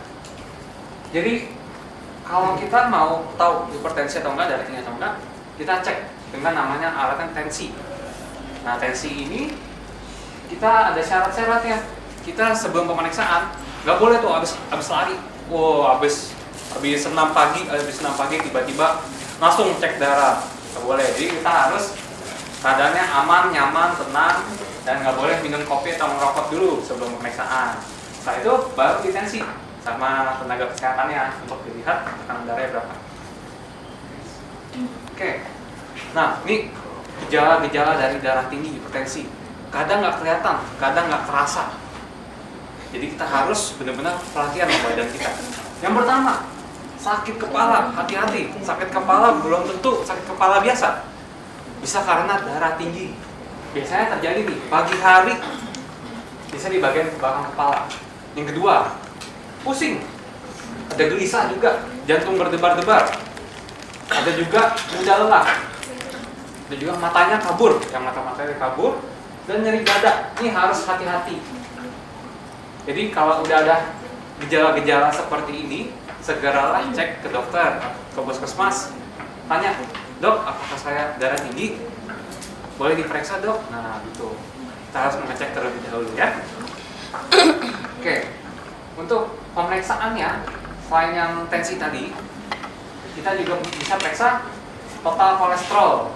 Jadi kalau kita mau tahu hipertensi atau enggak, darah tinggi atau enggak, kita cek dengan namanya alat tensi. Nah, tensi ini kita ada syarat-syaratnya. Kita sebelum pemeriksaan nggak boleh tuh abis lari, abis senam pagi tiba-tiba langsung cek darah, nggak boleh. Jadi kita harus keadaannya aman, nyaman, tenang, dan nggak boleh minum kopi atau merokok dulu sebelum pemeriksaan. Setelah itu baru ditensi sama tenaga kesehatannya untuk dilihat tekanan darahnya berapa. Oke. Nah, ini gejala-gejala dari darah tinggi, hipertensi. Kadang nggak kelihatan, kadang nggak terasa. Jadi kita harus benar-benar perhatian sama badan kita. Yang pertama, sakit kepala, hati-hati. Sakit kepala belum tentu sakit kepala biasa. Bisa karena darah tinggi. Biasanya terjadi nih pagi hari, bisa di bagian belakang kepala. Yang kedua, pusing. Ada gelisah juga, jantung berdebar-debar. Ada juga mudah lelah. Ada juga matanya kabur, yang mata-matanya kabur. Dan nyeri dada, ini harus hati-hati. Jadi kalau udah ada gejala-gejala seperti ini, segeralah cek ke dokter, ke puskesmas. Tanya, dok, apakah saya darah tinggi? Boleh diperiksa, dok? Nah, gitu. Kita harus mengecek terlebih dahulu ya. Oke, untuk pemeriksaannya, selain yang tensi tadi, kita juga bisa periksa total kolesterol,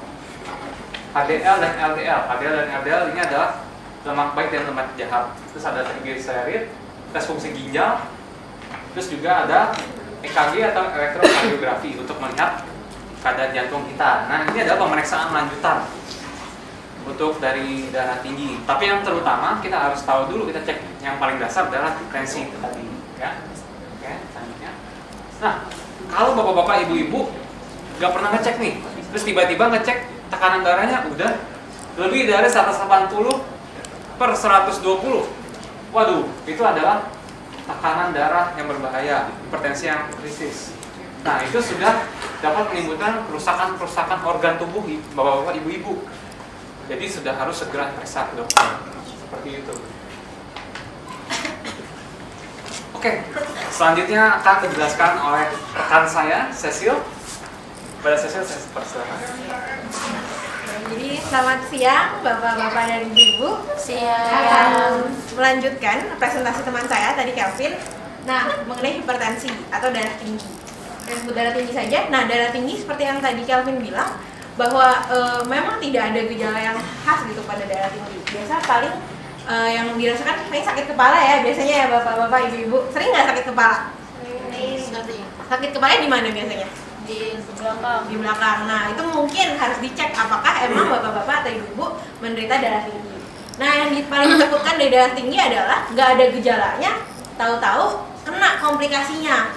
HDL dan LDL. HDL dan LDL ini adalah lemak baik dan lemak jahat. Terus ada trigliserid, tes fungsi ginjal. Terus juga ada EKG atau elektrokardiografi untuk melihat keadaan jantung kita. Nah, ini adalah pemeriksaan lanjutan untuk dari darah tinggi. Tapi yang terutama kita harus tahu dulu, kita cek yang paling dasar adalah tensi tadi, ya. Oke, selanjutnya. Nah, kalau bapak-bapak, ibu-ibu nggak pernah ngecek nih, terus tiba-tiba ngecek tekanan darahnya udah lebih dari 180/120. Waduh, itu adalah tekanan darah yang berbahaya, hipertensi yang krisis. Nah, itu sudah dapat menimbulkan kerusakan organ tubuh bapak-bapak, ibu-ibu. Jadi sudah harus segera periksa ke dokter. Seperti itu. Oke, selanjutnya akan dijelaskan oleh rekan saya, Cecil. Pada Cecil, saya persilakan. Jadi selamat siang bapak-bapak dan ibu-ibu. Siang. Akan melanjutkan presentasi teman saya tadi, Kelvin. Nah, mengenai hipertensi atau darah tinggi. Dan sebut darah tinggi saja. Nah, darah tinggi seperti yang tadi Kelvin bilang bahwa memang tidak ada gejala yang khas gitu pada darah tinggi. Biasa paling yang dirasakan paling sakit kepala ya biasanya ya bapak-bapak, ibu-ibu. Sering nggak sakit kepala? Sering. Sakit kepala di mana biasanya? Di belakang. Nah, itu mungkin harus dicek apakah emang bapak-bapak atau ibu-ibu menderita darah tinggi. Nah, yang paling ditakutkan dari darah tinggi adalah nggak ada gejalanya, tahu-tahu kena komplikasinya.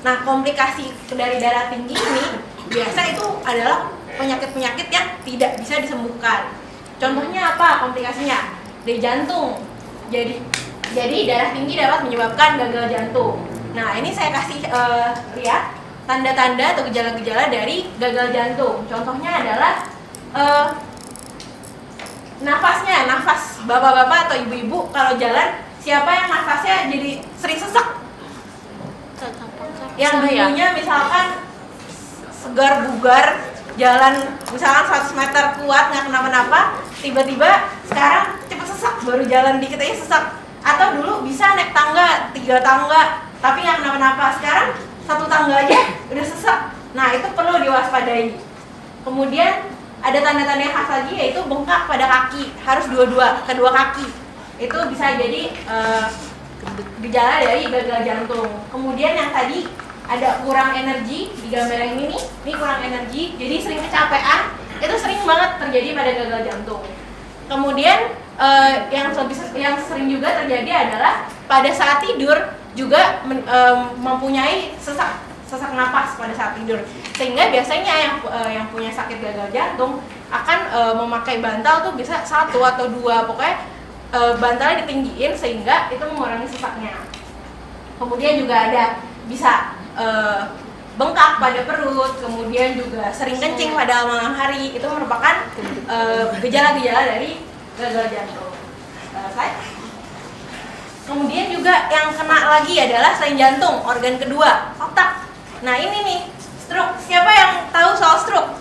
Nah, komplikasi dari darah tinggi ini biasa itu adalah penyakit-penyakit yang tidak bisa disembuhkan. Contohnya apa komplikasinya? Dari jantung. Jadi darah tinggi dapat menyebabkan gagal jantung. Nah, ini saya kasih lihat tanda-tanda atau gejala-gejala dari gagal jantung. Contohnya adalah nafas bapak-bapak atau ibu-ibu kalau jalan, siapa yang nafasnya jadi sering sesak? Yang dulunya misalkan segar bugar, jalan misalkan 100 meter kuat nggak kenapa-napa, tiba-tiba sekarang cepet sesak, baru jalan dikit aja sesak. Atau dulu bisa naik tangga 3 tangga tapi nggak kenapa-napa, sekarang 1 tangga aja udah sesak. Nah itu perlu diwaspadai. Kemudian ada tanda-tanda yang khas lagi, yaitu bengkak pada kaki, harus kedua kaki. Itu bisa jadi gejala dari gagal jantung. Kemudian yang tadi ada kurang energi, di gambar yang ini kurang energi, jadi sering kecapean, itu sering banget terjadi pada gagal jantung. Kemudian yang sering juga terjadi adalah pada saat tidur juga mempunyai sesak napas pada saat tidur, sehingga biasanya yang punya sakit gagal jantung akan memakai bantal tuh bisa 1 atau 2, pokoknya bantalnya ditinggiin sehingga itu mengurangi sesaknya. Kemudian juga ada bisa bengkak pada perut, kemudian juga sering kencing pada malam hari, itu merupakan gejala-gejala dari gagal jantung. Selesai. Kemudian juga yang kena lagi adalah selain jantung, organ kedua, otak. Nah ini nih, stroke. Siapa yang tahu soal stroke?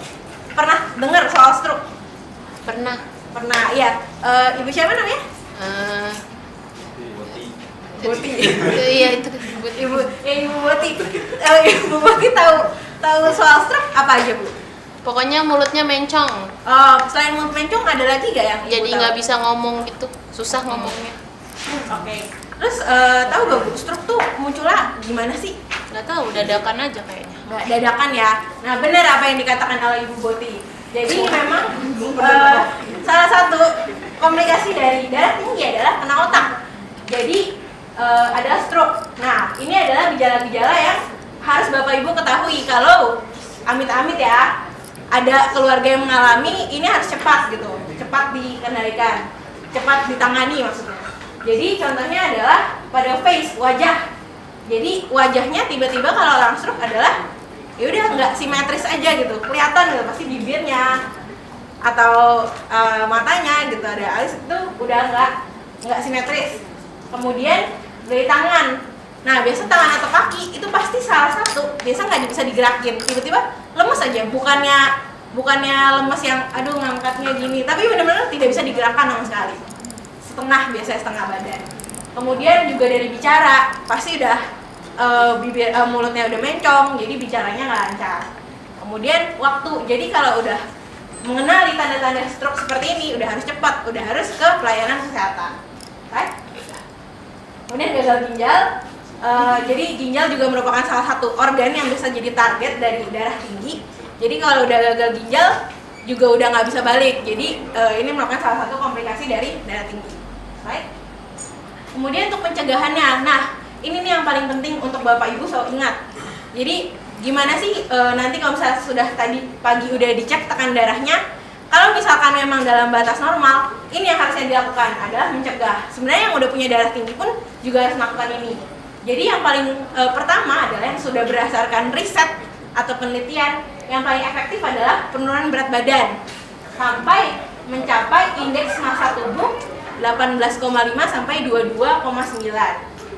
Pernah dengar soal stroke? Pernah, iya. Ibu siapa namanya? Boti. Iya itu Ibu Boti. Ibu Boti tahu soal stroke apa aja, Bu? Pokoknya mulutnya mencong. Selain mulut mencong ada lagi gak yang jadi nggak bisa ngomong gitu, susah ngomongnya. Oke. Terus tahu gak Bu, stroke tuh munculnya gimana sih? Nggak tahu, dadakan aja kayaknya. Nggak dadakan ya. Nah benar apa yang dikatakan oleh Ibu Boti. Jadi memang salah satu komplikasi dari darah tinggi adalah kena otak. Jadi adalah stroke. Nah ini adalah gejala-gejala yang harus Bapak Ibu ketahui. Kalau amit-amit ya ada keluarga yang mengalami, ini harus cepat gitu, cepat dikendalikan, cepat ditangani maksudnya. Jadi contohnya adalah pada face, wajah. Jadi wajahnya tiba-tiba kalau orang stroke adalah ya udah nggak simetris aja gitu, kelihatan gitu, pasti bibirnya atau matanya gitu, ada alis itu udah nggak simetris. Kemudian dari tangan, nah biasa tangan atau kaki itu pasti salah satu biasa nggak bisa digerakin, tiba-tiba lemes aja, bukannya lemes yang aduh ngangkatnya gini, tapi benar-benar tidak bisa digerakkan sama sekali, biasanya setengah badan. Kemudian juga dari bicara, pasti udah mulutnya udah mencong, jadi bicaranya nggak lancar. Kemudian waktu, jadi kalau udah mengenali tanda-tanda stroke seperti ini, udah harus cepat, udah harus ke pelayanan kesehatan. Right? Kemudian gagal ginjal, jadi ginjal juga merupakan salah satu organ yang bisa jadi target dari darah tinggi. Jadi kalau udah gagal ginjal juga udah nggak bisa balik. Jadi ini merupakan salah satu komplikasi dari darah tinggi. Right? Kemudian untuk pencegahannya, nah ini nih yang paling penting untuk Bapak Ibu selalu ingat. Jadi gimana sih nanti kalau misalnya sudah tadi pagi udah dicek tekan darahnya, kalau misalkan memang dalam batas normal, ini yang harusnya dilakukan adalah mencegah. Sebenarnya yang udah punya darah tinggi pun juga harus melakukan ini. Jadi yang paling pertama adalah yang sudah berdasarkan riset atau penelitian, yang paling efektif adalah penurunan berat badan sampai mencapai indeks massa tubuh 18,5 sampai 22,9.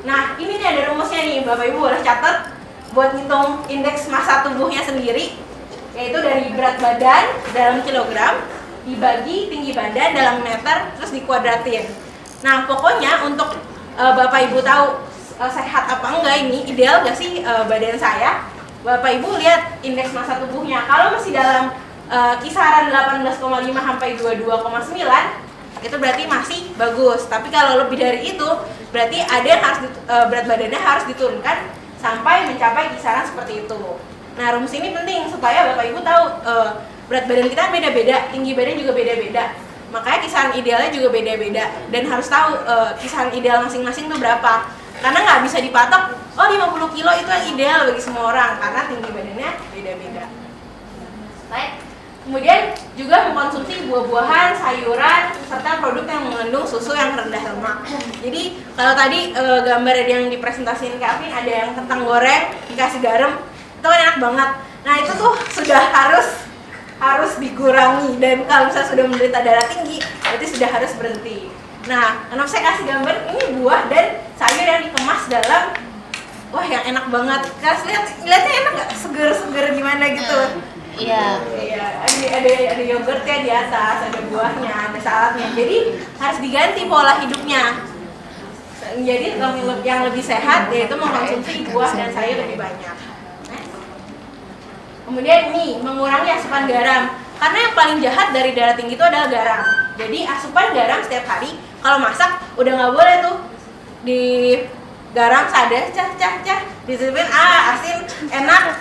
Nah ini nih ada rumusnya nih, Bapak Ibu boleh catat buat ngitung indeks massa tubuhnya sendiri, yaitu dari berat badan dalam kilogram dibagi tinggi badan dalam meter terus dikuadratin. Nah pokoknya untuk Bapak Ibu tahu sehat apa enggak, ini ideal gak sih badan saya, Bapak Ibu lihat indeks massa tubuhnya. Kalau masih dalam kisaran 18,5 sampai 22,9, itu berarti masih bagus. Tapi kalau lebih dari itu, berarti ada yang harus berat badannya harus diturunkan sampai mencapai kisaran seperti itu. Nah rumus ini penting supaya Bapak Ibu tahu berat badan kita beda-beda, tinggi badan juga beda-beda. Makanya kisaran idealnya juga beda-beda dan harus tahu kisaran ideal masing-masing itu berapa. Karena nggak bisa dipatok, oh 50 kilo itu yang ideal bagi semua orang, karena tinggi badannya beda-beda. Baik. Kemudian juga mengkonsumsi buah-buahan, sayuran, serta produk yang mengandung susu yang rendah lemak. Jadi kalau tadi gambar yang dipresentasikan Kevin ada yang kentang goreng dikasih garam, itu kan enak banget. Nah itu tuh sudah harus dikurangi, dan kalau misalnya sudah menderita darah tinggi berarti sudah harus berhenti. Nah, kenapa saya kasih gambar ini buah dan sayur yang dikemas dalam wah yang enak banget. Kalian lihatnya enak nggak? Seger-seger gimana gitu. Iya. Iya, ada yogurtnya di atas, ada buahnya, ada saladnya. Jadi harus diganti pola hidupnya. Jadi yang lebih sehat yaitu mengkonsumsi buah dan sayur lebih banyak. Kemudian ini mengurangi asupan garam. Karena yang paling jahat dari darah tinggi itu adalah garam. Jadi asupan garam setiap hari kalau masak udah nggak boleh tuh di garam sadar cah disipin asin enak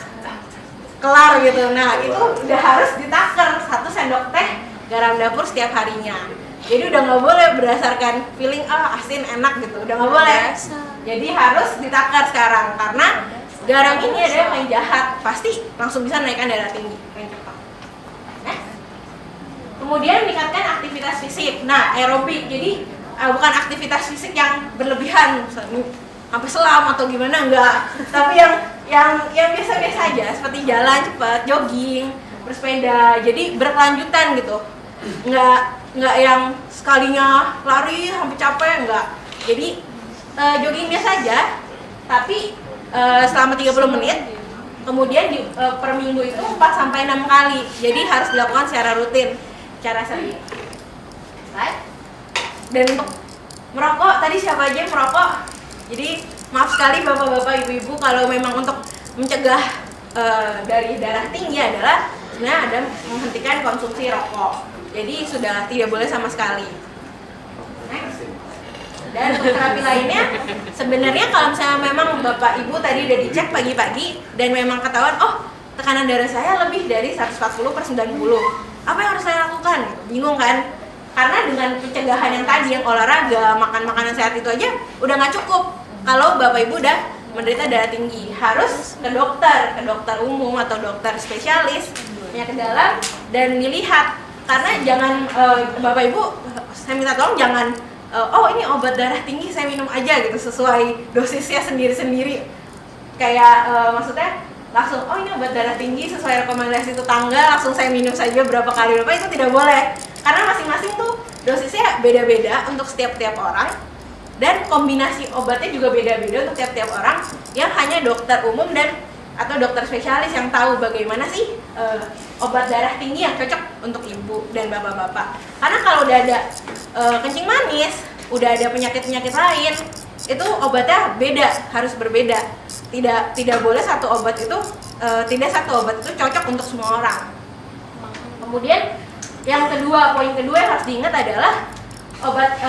kelar gitu. Nah itu udah harus ditakar 1 sendok teh garam dapur setiap harinya. Jadi udah nggak boleh berdasarkan feeling asin enak gitu, udah nggak boleh. Jadi harus ditakar sekarang karena garam ini ada yang paling jahat, pasti langsung bisa naikkan darah tinggi. Kemudian meningkatkan aktivitas fisik. Nah, aerobik. Jadi bukan aktivitas fisik yang berlebihan, misalnya sampai selam atau gimana, enggak. Tapi yang biasa-biasa aja, seperti jalan cepat, jogging, bersepeda. Jadi berkelanjutan gitu. Enggak yang sekalinya lari sampai capek, enggak. Jadi jogging biasa aja, tapi selama 30 menit. Kemudian per minggu itu 4 sampai 6 kali. Jadi harus dilakukan secara rutin. Cara sering. Dan untuk merokok, tadi siapa aja yang merokok? Jadi maaf sekali bapak-bapak, ibu-ibu, kalau memang untuk mencegah dari darah tinggi adalah sebenarnya ada menghentikan konsumsi rokok. Jadi sudah tidak boleh sama sekali. Dan untuk terapi lainnya, sebenarnya kalau misalnya memang bapak ibu tadi udah dicek pagi-pagi dan memang ketahuan, oh tekanan darah saya lebih dari 140/90. Apa yang harus saya lakukan? Bingung kan? Karena dengan pencegahan yang tadi, yang olahraga, makan makanan sehat itu aja udah nggak cukup. Kalau bapak ibu udah menderita darah tinggi, harus ke dokter umum atau dokter spesialis penyakit dalam dan dilihat. Karena jangan bapak ibu, saya minta tolong jangan oh ini obat darah tinggi saya minum aja gitu sesuai dosisnya sendiri-sendiri. Kayak maksudnya langsung oh ini obat darah tinggi sesuai rekomendasi tetangga langsung saya minum saja berapa kali itu tidak boleh, karena masing-masing tuh dosisnya beda-beda untuk setiap orang dan kombinasi obatnya juga beda-beda untuk tiap orang, yang hanya dokter umum dan atau dokter spesialis yang tahu bagaimana sih obat darah tinggi yang cocok untuk ibu dan bapak-bapak. Karena kalau udah ada kencing manis, udah ada penyakit-penyakit lain, itu obatnya beda, harus berbeda. Tidak boleh satu obat itu cocok untuk semua orang. Kemudian yang kedua, poin kedua yang harus diingat adalah obat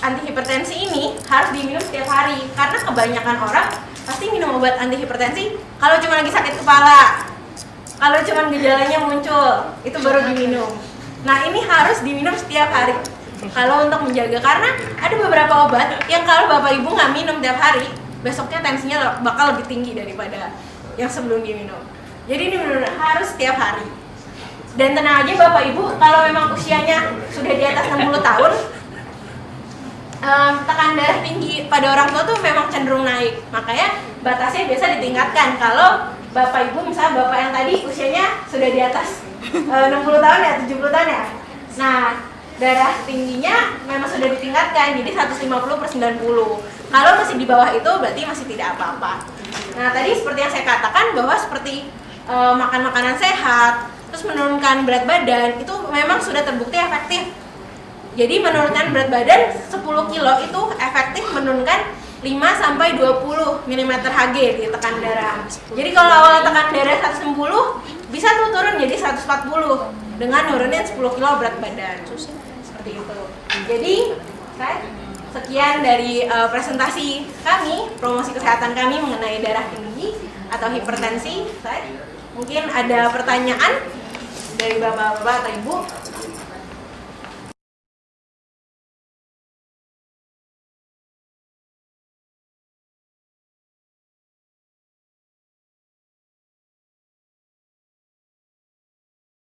anti hipertensi ini harus diminum setiap hari, karena kebanyakan orang pasti minum obat anti hipertensi kalau cuma lagi sakit kepala, kalau cuma gejalanya muncul, itu baru diminum. Nah ini harus diminum setiap hari kalau untuk menjaga, karena ada beberapa obat yang kalau bapak ibu nggak minum tiap hari, besoknya tensinya bakal lebih tinggi daripada yang sebelum diminum. Jadi ini benar-benar harus setiap hari. Dan tenang aja bapak ibu, kalau memang usianya sudah di atas 60 tahun, tekanan darah tinggi pada orang tua tuh memang cenderung naik. Makanya batasnya biasa ditingkatkan. Kalau bapak ibu, misalnya bapak yang tadi usianya sudah di atas 60 tahun ya, 70 tahun ya. Nah, darah tingginya memang sudah ditingkatkan, jadi 150/90. Kalau masih di bawah itu berarti masih tidak apa-apa. Nah, tadi seperti yang saya katakan bahwa seperti makan makanan sehat, terus menurunkan berat badan, itu memang sudah terbukti efektif. Jadi menurunkan berat badan 10 kilo itu efektif menurunkan 5-20 mm Hg di tekanan darah. Jadi kalau awal tekanan darah 160, bisa tuh turun jadi 140 dengan nurunin 10 kilo berat badan. Seperti itu. Jadi, sekian dari presentasi kami, promosi kesehatan kami mengenai darah tinggi atau hipertensi. Mungkin ada pertanyaan dari bapak-bapak atau ibu?